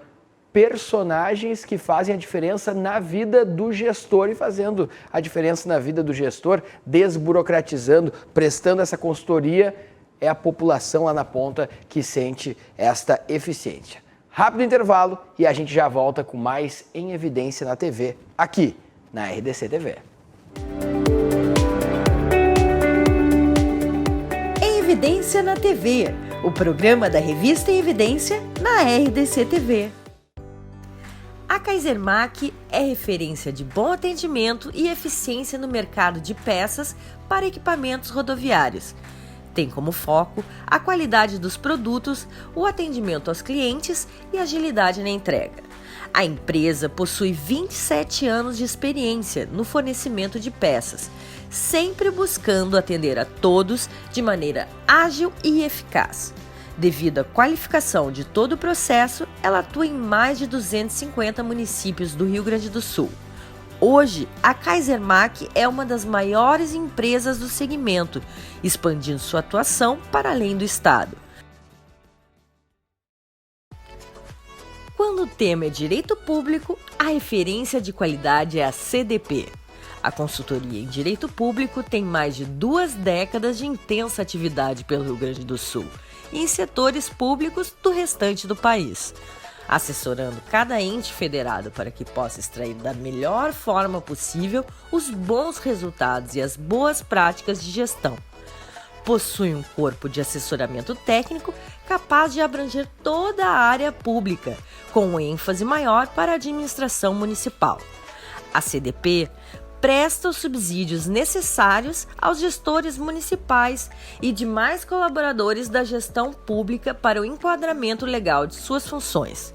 personagens que fazem a diferença na vida do gestor e fazendo a diferença na vida do gestor, desburocratizando, prestando essa consultoria, é a população lá na ponta que sente esta eficiência. Rápido intervalo e a gente já volta com mais Em Evidência na TV, aqui na RDC TV. Em Evidência na TV, o programa da revista Em Evidência na RDC TV. A Kaisermac é referência de bom atendimento e eficiência no mercado de peças para equipamentos rodoviários. Tem como foco a qualidade dos produtos, o atendimento aos clientes e agilidade na entrega. A empresa possui 27 anos de experiência no fornecimento de peças, sempre buscando atender a todos de maneira ágil e eficaz. Devido à qualificação de todo o processo, ela atua em mais de 250 municípios do Rio Grande do Sul. Hoje, a Kaisermac é uma das maiores empresas do segmento, expandindo sua atuação para além do estado. Quando o tema é direito público, a referência de qualidade é a CDP. A consultoria em direito público tem mais de 2 décadas de intensa atividade pelo Rio Grande do Sul e em setores públicos do restante do país, assessorando cada ente federado para que possa extrair da melhor forma possível os bons resultados e as boas práticas de gestão. Possui um corpo de assessoramento técnico capaz de abranger toda a área pública, com ênfase maior para a administração municipal. A CDP presta os subsídios necessários aos gestores municipais e demais colaboradores da gestão pública para o enquadramento legal de suas funções,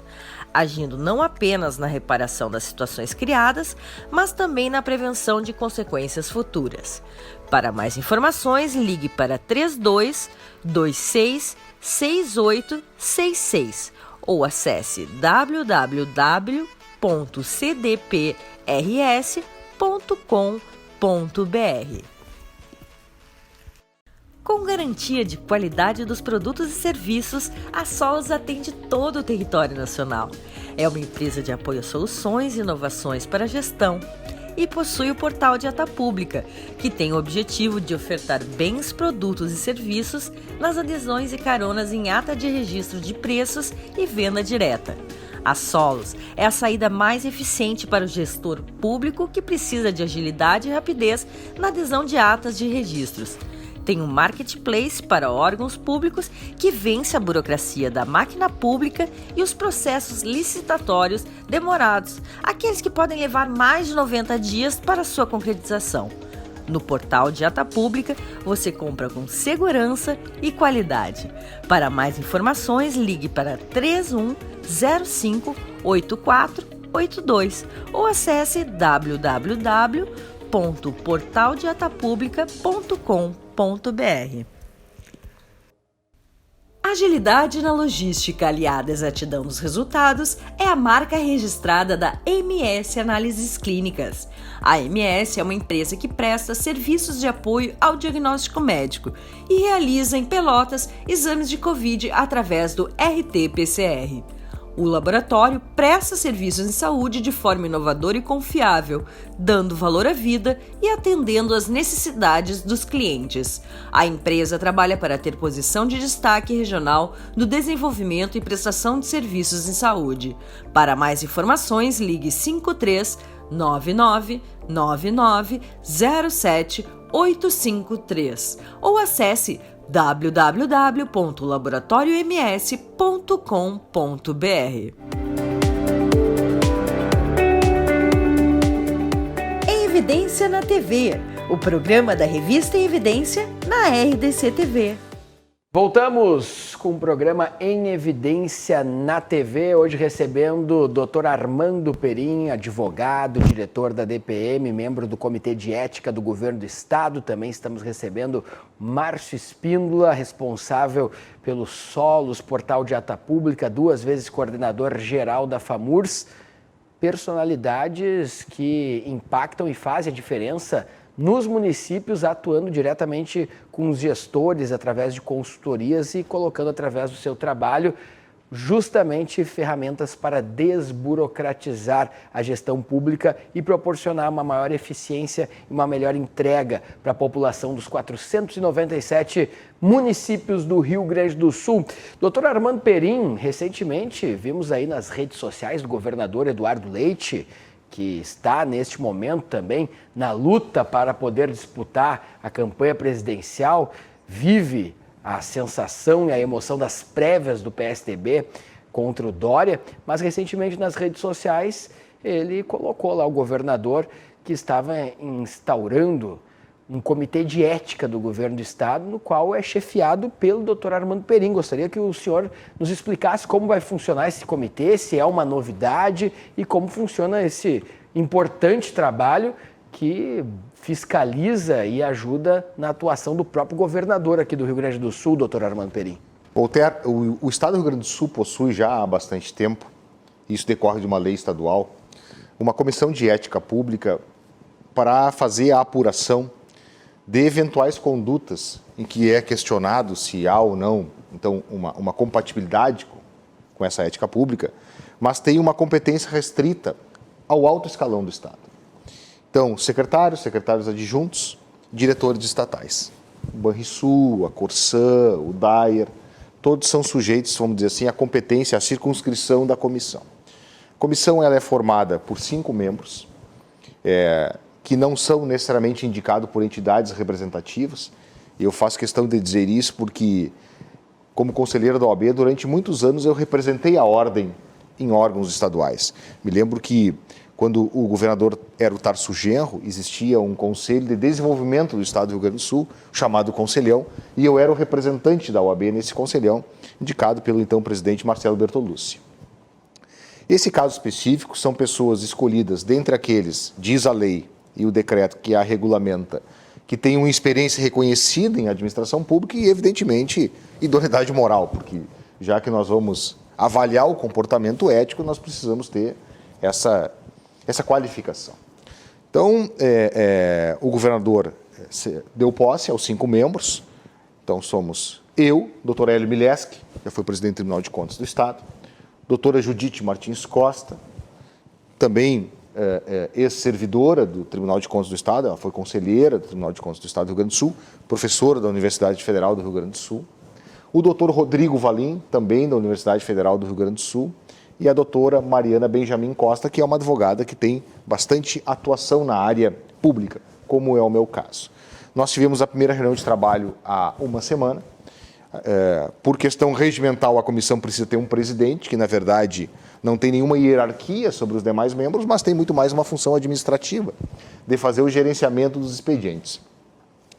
agindo não apenas na reparação das situações criadas, mas também na prevenção de consequências futuras. Para mais informações, ligue para 32 26 6866 ou acesse www.cdprs.com.br. Com garantia de qualidade dos produtos e serviços, a Solos atende todo o território nacional. É uma empresa de apoio a soluções e inovações para a gestão e possui o portal de ata pública, que tem o objetivo de ofertar bens, produtos e serviços nas adesões e caronas em ata de registro de preços e venda direta. A Solos é a saída mais eficiente para o gestor público que precisa de agilidade e rapidez na adesão de atas de registros. Tem um marketplace para órgãos públicos que vence a burocracia da máquina pública e os processos licitatórios demorados, aqueles que podem levar mais de 90 dias para sua concretização. No portal de ata pública, você compra com segurança e qualidade. Para mais informações, ligue para 3105-8482 ou acesse www.portaldeatapublica.com.br. Agilidade na logística aliada à exatidão dos resultados é a marca registrada da MS Análises Clínicas. A MS é uma empresa que presta serviços de apoio ao diagnóstico médico e realiza em Pelotas exames de Covid através do RT-PCR. O laboratório presta serviços em saúde de forma inovadora e confiável, dando valor à vida e atendendo às necessidades dos clientes. A empresa trabalha para ter posição de destaque regional no desenvolvimento e prestação de serviços em saúde. Para mais informações, ligue 53 99 99 07 853 ou acesse www.laboratorioms.com.br. Em Evidência na TV, o programa da revista Em Evidência na RDC TV. Voltamos com o programa Em Evidência na TV, hoje recebendo o Dr. Armando Perim, advogado, diretor da DPM, membro do Comitê de Ética do Governo do Estado. Também estamos recebendo Márcio Espíndola, responsável pelos solos, portal de ata pública, 2 vezes coordenador geral da FAMURS. Personalidades que impactam e fazem a diferença nos municípios, atuando diretamente com os gestores através de consultorias e colocando através do seu trabalho justamente ferramentas para desburocratizar a gestão pública e proporcionar uma maior eficiência e uma melhor entrega para a população dos 497 municípios do Rio Grande do Sul. Dr. Armando Perim, recentemente vimos aí nas redes sociais do governador Eduardo Leite, que está neste momento também na luta para poder disputar a campanha presidencial, vive a sensação e a emoção das prévias do PSDB contra o Dória, mas recentemente nas redes sociais ele colocou lá o governador que estava instaurando um comitê de ética do governo do estado, no qual é chefiado pelo Dr. Armando Perim. Gostaria que o senhor nos explicasse como vai funcionar esse comitê, se é uma novidade e como funciona esse importante trabalho que fiscaliza e ajuda na atuação do próprio governador aqui do Rio Grande do Sul, Dr. Armando Perim. O Estado do Rio Grande do Sul possui já há bastante tempo, isso decorre de uma lei estadual, uma comissão de ética pública para fazer a apuração de eventuais condutas em que é questionado se há ou não, então, uma compatibilidade com essa ética pública, mas tem uma competência restrita ao alto escalão do Estado. Então, secretários adjuntos, diretores estatais. O Banrisul, a Corsã, o DAER, todos são sujeitos, vamos dizer assim, à competência, à circunscrição da comissão. A comissão ela é formada por 5 membros, que não são necessariamente indicados por entidades representativas. Eu faço questão de dizer isso porque, como conselheiro da OAB, durante muitos anos eu representei a ordem em órgãos estaduais. Me lembro que, quando o governador era o Tarso Genro, existia um conselho de desenvolvimento do estado do Rio Grande do Sul, chamado Conselhão, e eu era o representante da OAB nesse Conselhão, indicado pelo então presidente Marcelo Bertolucci. Esse caso específico são pessoas escolhidas dentre aqueles, diz a lei e o decreto que a regulamenta, que têm uma experiência reconhecida em administração pública e, evidentemente, idoneidade moral, porque já que nós vamos avaliar o comportamento ético, nós precisamos ter essa qualificação. Então, o governador deu posse aos 5 membros. Então, somos eu, Dr. Hélio Mileski, que foi presidente do Tribunal de Contas do Estado, doutora Judite Martins Costa, também ex-servidora do Tribunal de Contas do Estado, ela foi conselheira do Tribunal de Contas do Estado do Rio Grande do Sul, professora da Universidade Federal do Rio Grande do Sul, o doutor Rodrigo Valim, também da Universidade Federal do Rio Grande do Sul, e a doutora Mariana Benjamin Costa, que é uma advogada que tem bastante atuação na área pública, como é o meu caso. Nós tivemos a primeira reunião de trabalho há uma semana. Por questão regimental, a comissão precisa ter um presidente, que na verdade não tem nenhuma hierarquia sobre os demais membros, mas tem muito mais uma função administrativa, de fazer o gerenciamento dos expedientes.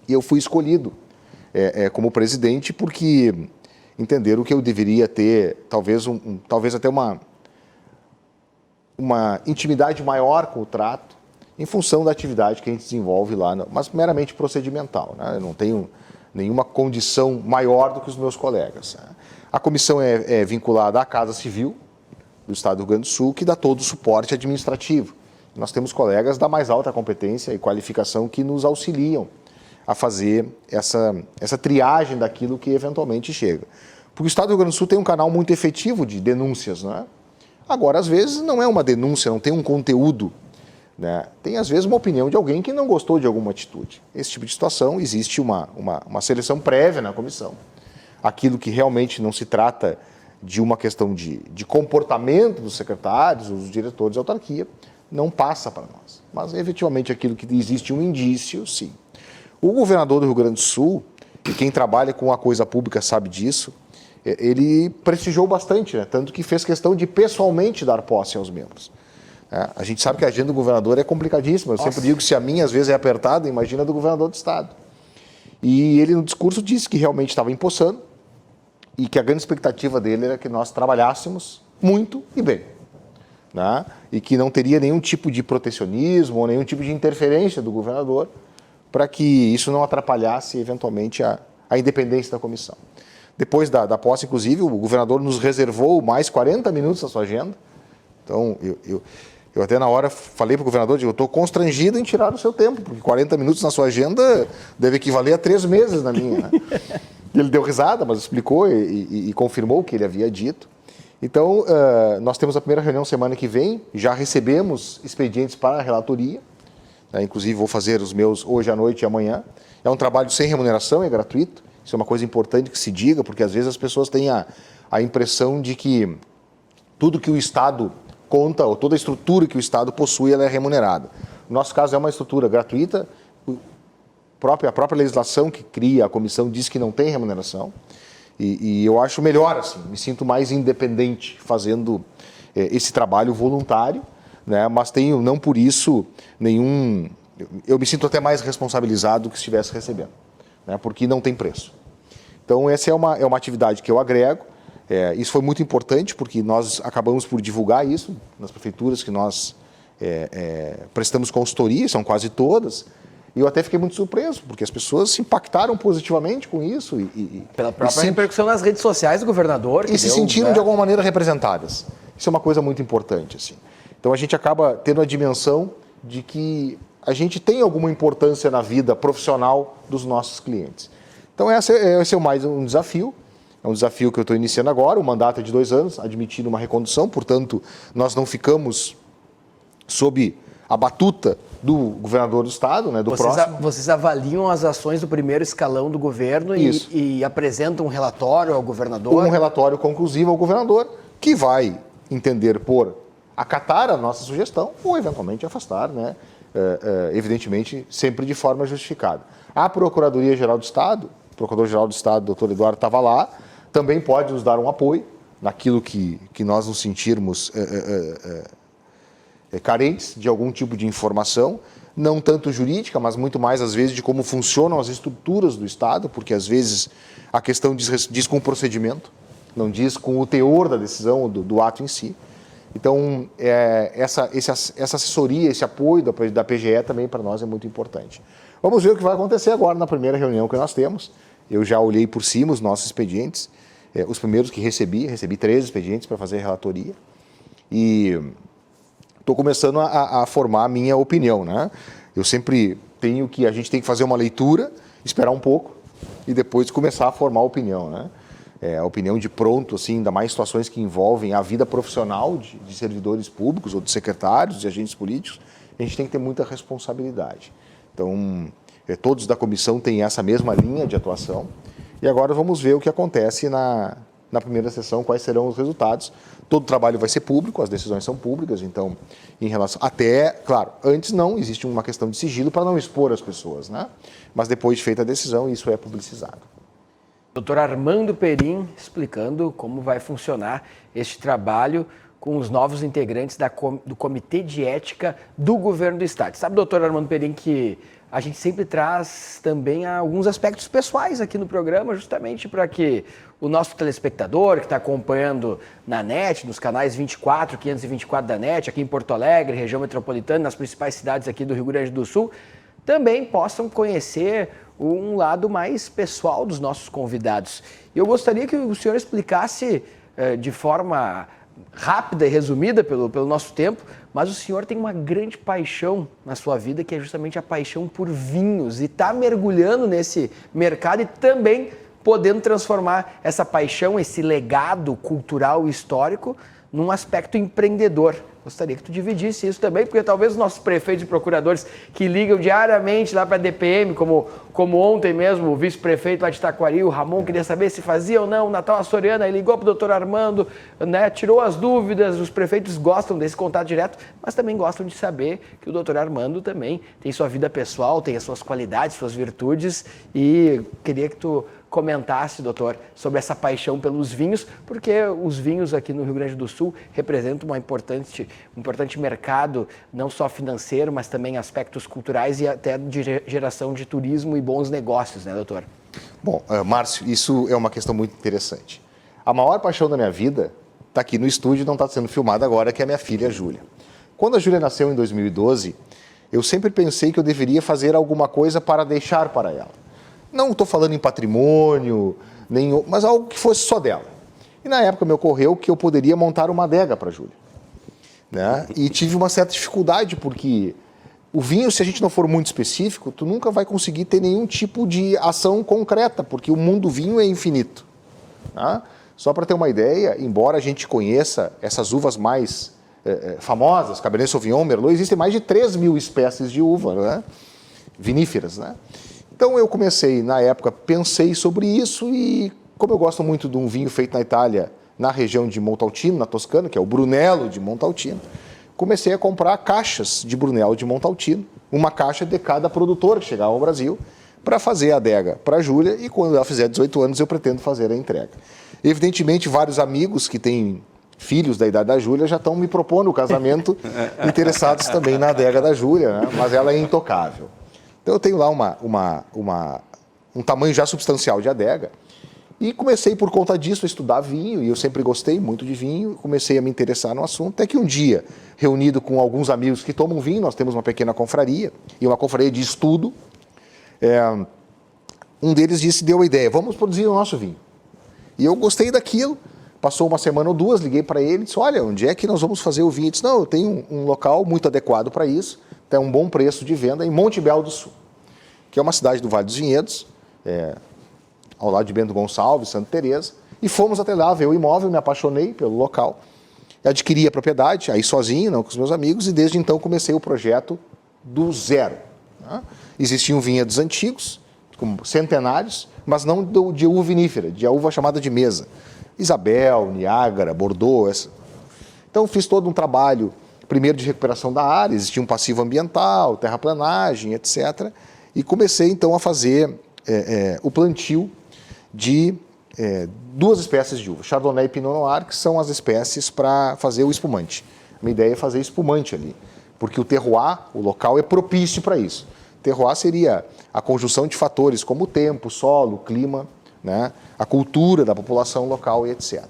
E eu fui escolhido como presidente porque entenderam que eu deveria ter talvez até uma intimidade maior com o trato, em função da atividade que a gente desenvolve lá, mas meramente procedimental, né? Eu não tenho nenhuma condição maior do que os meus colegas. A comissão é vinculada à Casa Civil do Estado do Rio Grande do Sul, que dá todo o suporte administrativo. Nós temos colegas da mais alta competência e qualificação que nos auxiliam a fazer essa triagem daquilo que eventualmente chega. Porque o Estado do Rio Grande do Sul tem um canal muito efetivo de denúncias, não é? Agora, às vezes, não é uma denúncia, não tem um conteúdo, né? Tem, às vezes, uma opinião de alguém que não gostou de alguma atitude. Esse tipo de situação, existe uma seleção prévia na comissão. Aquilo que realmente não se trata de uma questão de comportamento dos secretários, dos diretores de autarquia, não passa para nós. Mas, efetivamente, aquilo que existe um indício, sim. O governador do Rio Grande do Sul, e quem trabalha com a coisa pública sabe disso, ele prestigiou bastante, né? Tanto que fez questão de pessoalmente dar posse aos membros. A gente sabe que a agenda do governador é complicadíssima. Eu sempre digo que se a minha às vezes é apertada, imagina a do governador do estado. E ele no discurso disse que realmente estava empossando, e que a grande expectativa dele era que nós trabalhássemos muito e bem, né? E que não teria nenhum tipo de protecionismo ou nenhum tipo de interferência do governador para que isso não atrapalhasse eventualmente a independência da comissão. Depois da posse, inclusive, o governador nos reservou mais 40 minutos da sua agenda. Então, eu até na hora falei para o governador, eu estou constrangido em tirar o seu tempo, porque 40 minutos na sua agenda deve equivaler a 3 meses na minha, né? Ele deu risada, mas explicou e confirmou o que ele havia dito. Então, nós temos a primeira reunião semana que vem, já recebemos expedientes para a relatoria, né? Inclusive vou fazer os meus hoje à noite e amanhã. É um trabalho sem remuneração, é gratuito, isso é uma coisa importante que se diga, porque às vezes as pessoas têm a impressão de que tudo que o Estado conta, ou toda a estrutura que o Estado possui, ela é remunerada. No nosso caso é uma estrutura gratuita, a própria legislação que cria a comissão diz que não tem remuneração, e eu acho melhor assim, me sinto mais independente fazendo esse trabalho voluntário, né? Mas tenho, não por isso, eu me sinto até mais responsabilizado do que se estivesse recebendo, né? Porque não tem preço. Então essa é uma atividade que eu agrego. Isso foi muito importante porque nós acabamos por divulgar isso nas prefeituras que nós prestamos consultoria, são quase todas, e eu até fiquei muito surpreso, porque as pessoas se impactaram positivamente com isso. Pela própria repercussão nas redes sociais do governador. E se sentiram de alguma maneira representadas. Isso é uma coisa muito importante, assim. Então a gente acaba tendo a dimensão de que a gente tem alguma importância na vida profissional dos nossos clientes. Então esse é mais um desafio. É um desafio que eu estou iniciando agora, o mandato é de 2 anos, admitindo uma recondução, portanto, nós não ficamos sob a batuta do governador do Estado, né, do próximo. Vocês avaliam as ações do primeiro escalão do governo e apresentam um relatório ao governador? Um relatório conclusivo ao governador, que vai entender por acatar a nossa sugestão ou, eventualmente, afastar, né, evidentemente, sempre de forma justificada. A Procuradoria-Geral do Estado, o Procurador-Geral do Estado, doutor Eduardo, estava lá, também pode nos dar um apoio naquilo que nós nos sentirmos carentes de algum tipo de informação, não tanto jurídica, mas muito mais, às vezes, de como funcionam as estruturas do Estado, porque, às vezes, a questão diz com o procedimento, não diz com o teor da decisão, do ato em si. Então, essa assessoria, esse apoio da PGE também para nós é muito importante. Vamos ver o que vai acontecer agora na primeira reunião que nós temos. Eu já olhei por cima os nossos expedientes, os primeiros que recebi 13 expedientes para fazer a relatoria, e estou começando a formar a minha opinião, né? Eu sempre a gente tem que fazer uma leitura, esperar um pouco e depois começar a formar a opinião, né? A opinião de pronto, assim, ainda mais situações que envolvem a vida profissional de servidores públicos ou de secretários, de agentes políticos, a gente tem que ter muita responsabilidade. Então, todos da comissão têm essa mesma linha de atuação. E agora vamos ver o que acontece na primeira sessão, quais serão os resultados. Todo o trabalho vai ser público, as decisões são públicas, então, em relação... Até, claro, antes não, existe uma questão de sigilo para não expor as pessoas, né? Mas depois de feita a decisão, isso é publicizado. Doutor Armando Perim explicando como vai funcionar este trabalho com os novos integrantes do Comitê de Ética do Governo do Estado. Sabe, doutor Armando Perim, que a gente sempre traz também alguns aspectos pessoais aqui no programa, justamente para que o nosso telespectador que está acompanhando na NET, nos canais 24, 524 da NET, aqui em Porto Alegre, região metropolitana, nas principais cidades aqui do Rio Grande do Sul, também possam conhecer um lado mais pessoal dos nossos convidados. Eu gostaria que o senhor explicasse de forma rápida e resumida pelo nosso tempo, mas o senhor tem uma grande paixão na sua vida, que é justamente a paixão por vinhos, e está mergulhando nesse mercado e também podendo transformar essa paixão, esse legado cultural e histórico, num aspecto empreendedor. Gostaria que tu dividisse isso também, porque talvez os nossos prefeitos e procuradores que ligam diariamente lá para a DPM, como ontem mesmo o vice-prefeito lá de Taquari, o Ramon, queria saber se fazia ou não o Natal Açoriano, aí ligou para o doutor Armando, né, tirou as dúvidas. Os prefeitos gostam desse contato direto, mas também gostam de saber que o doutor Armando também tem sua vida pessoal, tem as suas qualidades, suas virtudes, e queria que tu comentasse, doutor, sobre essa paixão pelos vinhos, porque os vinhos aqui no Rio Grande do Sul representam um importante mercado, não só financeiro, mas também aspectos culturais e até de geração de turismo e bons negócios, né, doutor? Bom, Márcio, isso é uma questão muito interessante. a maior paixão da minha vida está aqui no estúdio, não está sendo filmada agora, que é a minha filha, Júlia. Quando a Júlia nasceu em 2012, eu sempre pensei que eu deveria fazer alguma coisa para deixar para ela. Não estou falando em patrimônio, mas algo que fosse só dela. E na época me ocorreu que eu poderia montar uma adega para a Júlia. Né? E tive uma certa dificuldade, porque o vinho, se a gente não for muito específico, tu nunca vai conseguir ter nenhum tipo de ação concreta, porque o mundo do vinho é infinito. Tá? Só para ter uma ideia, embora a gente conheça essas uvas mais famosas, Cabernet Sauvignon, Merlot, existem mais de 3.000 espécies de uva, né? Viníferas. Né? Então eu comecei, na época, pensei sobre isso e, como eu gosto muito de um vinho feito na Itália, na região de Montalcino, na Toscana, que é o Brunello de Montalcino, comecei a comprar caixas de Brunello de Montalcino, uma caixa de cada produtor que chegava ao Brasil, para fazer a adega para a Júlia, e quando ela fizer 18 anos eu pretendo fazer a entrega. Evidentemente, vários amigos que têm filhos da idade da Júlia já estão me propondo o casamento, interessados também na adega da Júlia, né? Mas ela é intocável. Então eu tenho lá um tamanho já substancial de adega, e comecei por conta disso a estudar vinho, e eu sempre gostei muito de vinho, comecei a me interessar no assunto, até que um dia, reunido com alguns amigos que tomam vinho, nós temos uma pequena confraria, e uma confraria de estudo, um deles deu a ideia, vamos produzir o nosso vinho. E eu gostei daquilo, passou uma semana ou duas, liguei para ele e disse, olha, onde é que nós vamos fazer o vinho? Ele disse, não, eu tenho um local muito adequado para isso, tem um bom preço de venda em Monte Belo do Sul, que é uma cidade do Vale dos Vinhedos, ao lado de Bento Gonçalves, Santa Teresa, e fomos até lá ver o imóvel, me apaixonei pelo local, adquiri a propriedade, aí sozinho, não com os meus amigos, e desde então comecei o projeto do zero. Né? Existiam vinhedos antigos, como centenários, mas não de uva vinífera, de uva chamada de mesa. Isabel, Niágara, Bordeaux. Então fiz todo um trabalho, primeiro de recuperação da área, existia um passivo ambiental, terraplanagem, etc. E comecei então a fazer o plantio de duas espécies de uva, Chardonnay e Pinot Noir, que são as espécies para fazer o espumante. A minha ideia é fazer espumante ali, porque o terroir, o local, é propício para isso. Terroir seria a conjunção de fatores como o tempo, solo, clima, né, a cultura da população local e etc.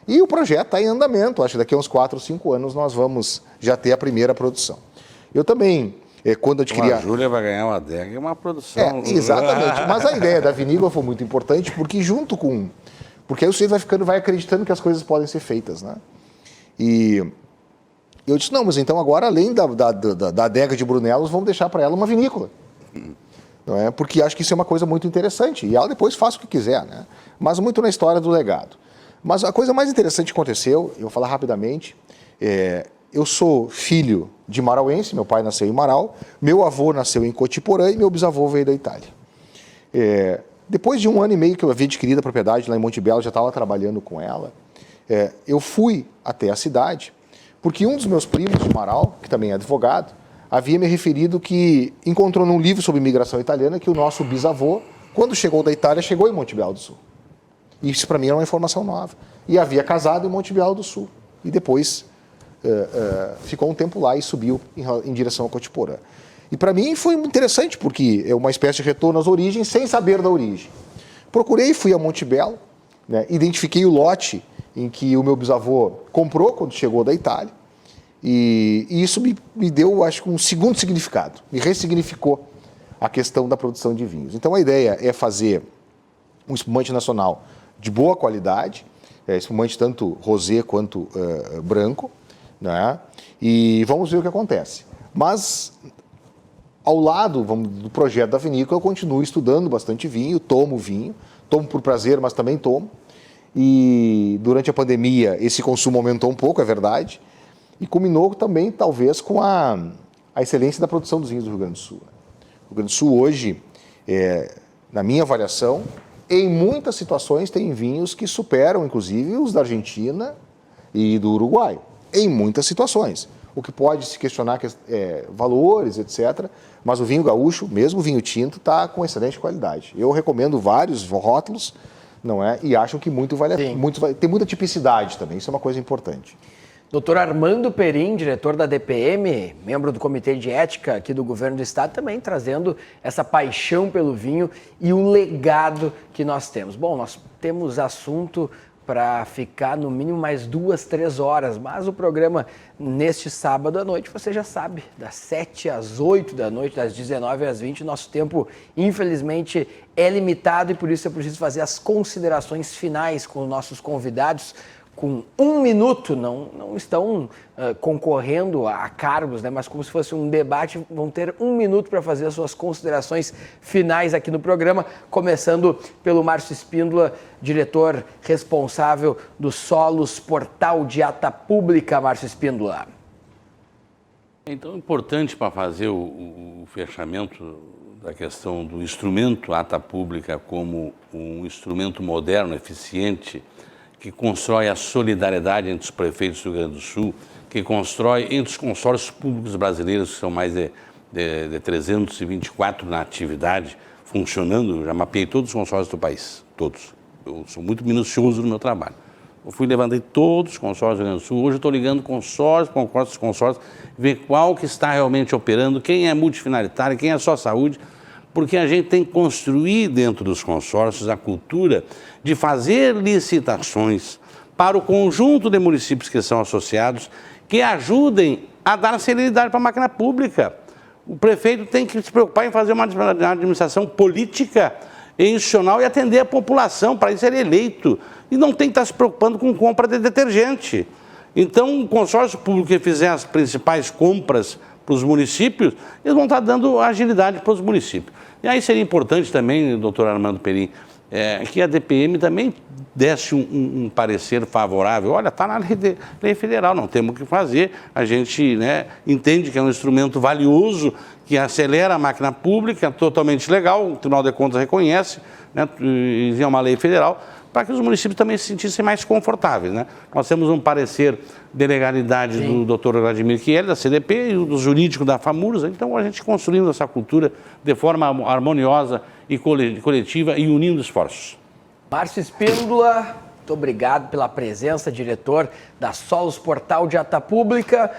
E o projeto está em andamento, acho que daqui a uns 4 ou 5 anos nós vamos já ter a primeira produção. Eu também, quando adquiri a Júlia vai ganhar uma adega e uma produção. Exatamente, mas a ideia da vinícola foi muito importante, porque junto com... Porque aí o sujeito vai acreditando que as coisas podem ser feitas, né? E eu disse, não, mas então agora, além da adega de Brunello, vamos deixar para ela uma vinícola. Não é? Porque acho que isso é uma coisa muito interessante. E ela depois faz o que quiser, né? Mas muito na história do legado. Mas a coisa mais interessante que aconteceu, eu vou falar rapidamente, eu sou filho de marauense, meu pai nasceu em Marau, meu avô nasceu em Cotiporã e meu bisavô veio da Itália. Depois de 1 ano e meio que eu havia adquirido a propriedade lá em Monte Belo, já estava trabalhando com ela, eu fui até a cidade, porque um dos meus primos de Marau, que também é advogado, havia me referido que encontrou num livro sobre imigração italiana que o nosso bisavô, quando chegou da Itália, chegou em Monte Belo do Sul. Isso para mim era uma informação nova. E havia casado em Monte Belo do Sul. E depois ficou um tempo lá e subiu em direção a Cotiporã. E para mim foi muito interessante, porque é uma espécie de retorno às origens sem saber da origem. Procurei, fui a Monte Belo, né, identifiquei o lote em que o meu bisavô comprou quando chegou da Itália. E isso me deu, acho que, um segundo significado, me ressignificou a questão da produção de vinhos. Então a ideia é fazer um espumante nacional de boa qualidade, espumante tanto rosé quanto branco, né? E vamos ver o que acontece. Mas, ao lado do projeto da vinícola, eu continuo estudando bastante vinho, tomo por prazer, mas também tomo. E durante a pandemia esse consumo aumentou um pouco, é verdade, e culminou também, talvez, com a excelência da produção dos vinhos do Rio Grande do Sul. O Rio Grande do Sul hoje, na minha avaliação, em muitas situações tem vinhos que superam, inclusive, os da Argentina e do Uruguai. Em muitas situações. O que pode se questionar valores, etc. Mas o vinho gaúcho, mesmo o vinho tinto, está com excelente qualidade. Eu recomendo vários rótulos, não é? E acho que tem muita tipicidade também, isso é uma coisa importante. Doutor Armando Perim, diretor da DPM, membro do Comitê de Ética aqui do Governo do Estado, também trazendo essa paixão pelo vinho e o legado que nós temos. Bom, nós temos assunto para ficar no mínimo mais 2, 3 horas, mas o programa neste sábado à noite, você já sabe, das 7 às 8 da noite, das 19 às 20, nosso tempo infelizmente é limitado e por isso eu preciso fazer as considerações finais com os nossos convidados. Com 1 minuto, não estão concorrendo a cargos, né? Mas como se fosse um debate, vão ter 1 minuto para fazer as suas considerações finais aqui no programa, começando pelo Márcio Espíndola, diretor responsável do Solos Portal de Ata Pública. Márcio Espíndola. Então, importante para fazer o fechamento da questão do instrumento Ata Pública como um instrumento moderno, eficiente, que constrói a solidariedade entre os prefeitos do Rio Grande do Sul, que constrói entre os consórcios públicos brasileiros, que são mais de 324 na atividade, funcionando. Já mapeei todos os consórcios do país, todos. Eu sou muito minucioso no meu trabalho. Eu levantei todos os consórcios do Rio Grande do Sul. Hoje eu estou ligando consórcios, ver qual que está realmente operando, quem é multifinalitário, quem é só saúde, porque a gente tem que construir dentro dos consórcios a cultura de fazer licitações para o conjunto de municípios que são associados, que ajudem a dar celeridade para a máquina pública. O prefeito tem que se preocupar em fazer uma administração política e institucional e atender a população, para isso ele é eleito. E não tem que estar se preocupando com compra de detergente. Então, o consórcio público que fizer as principais compras para os municípios, eles vão estar dando agilidade para os municípios. E aí seria importante também, doutor Armando Perim, que a DPM também desse um parecer favorável. Olha, está na lei federal, não temos o que fazer. A gente entende que é um instrumento valioso, que acelera a máquina pública, totalmente legal, o Tribunal de Contas reconhece, e é uma lei federal, para que os municípios também se sentissem mais confortáveis. Nós temos um parecer de legalidade do doutor Vladimir Chieli, da CDP, e do jurídico da FAMURSA. Então, a gente construindo essa cultura de forma harmoniosa e coletiva e unindo esforços. Márcio Espíndola, muito obrigado pela presença, diretor da Solos Portal de Ata Pública.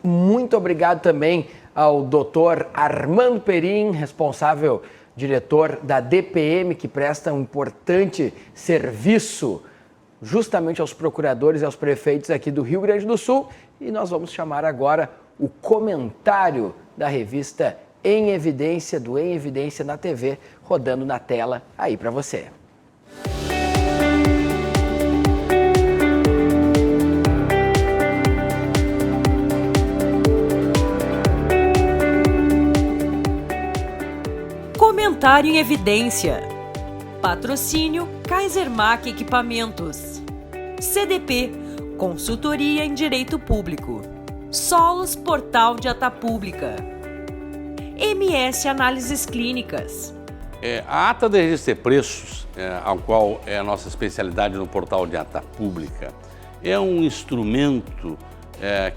Muito obrigado também ao doutor Armando Perim, responsável diretor da DPM, que presta um importante serviço justamente aos procuradores e aos prefeitos aqui do Rio Grande do Sul. E nós vamos chamar agora o comentário da revista Em Evidência, do Em Evidência na TV, rodando na tela aí para você. Comentário em Evidência. Patrocínio Kaisermac Equipamentos. CDP, Consultoria em Direito Público. Solos Portal de Ata Pública. MS Análises Clínicas. A ata de registro de preços, ao qual é a nossa especialidade no Portal de Ata Pública, é um instrumento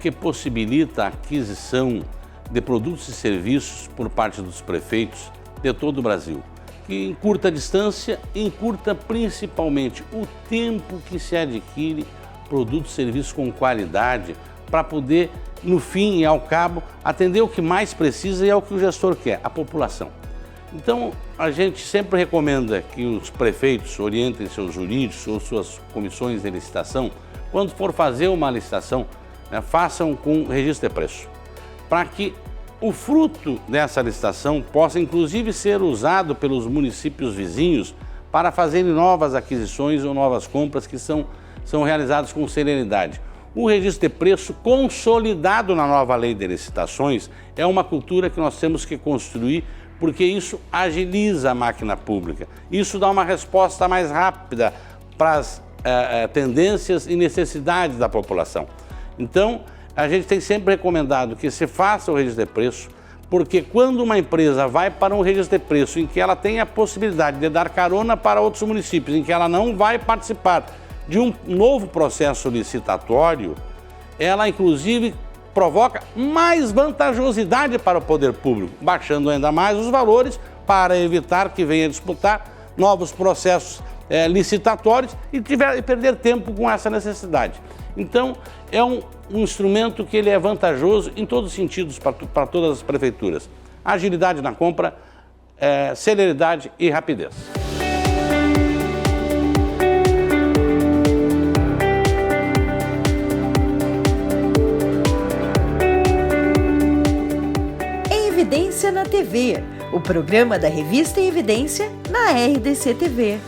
que possibilita a aquisição de produtos e serviços por parte dos prefeitos de todo o Brasil, que encurta a distância, encurta principalmente o tempo que se adquire produtos e serviços com qualidade para poder, no fim e ao cabo, atender o que mais precisa e é o que o gestor quer, a população. Então, a gente sempre recomenda que os prefeitos orientem seus jurídicos ou suas comissões de licitação, quando for fazer uma licitação, façam com registro de preço, para que o fruto dessa licitação possa, inclusive, ser usado pelos municípios vizinhos para fazerem novas aquisições ou novas compras que são realizadas com celeridade. O registro de preço consolidado na nova lei de licitações é uma cultura que nós temos que construir, porque isso agiliza a máquina pública. Isso dá uma resposta mais rápida para as tendências e necessidades da população. Então, a gente tem sempre recomendado que se faça o registro de preço, porque quando uma empresa vai para um registro de preço em que ela tem a possibilidade de dar carona para outros municípios, em que ela não vai participar de um novo processo licitatório, ela inclusive provoca mais vantajosidade para o poder público, baixando ainda mais os valores para evitar que venha disputar novos processos licitatórios e perder tempo com essa necessidade. Então, é um instrumento que ele é vantajoso em todos os sentidos para todas as prefeituras. Agilidade na compra, celeridade e rapidez. Evidência na TV, o programa da revista em Evidência na RDC TV.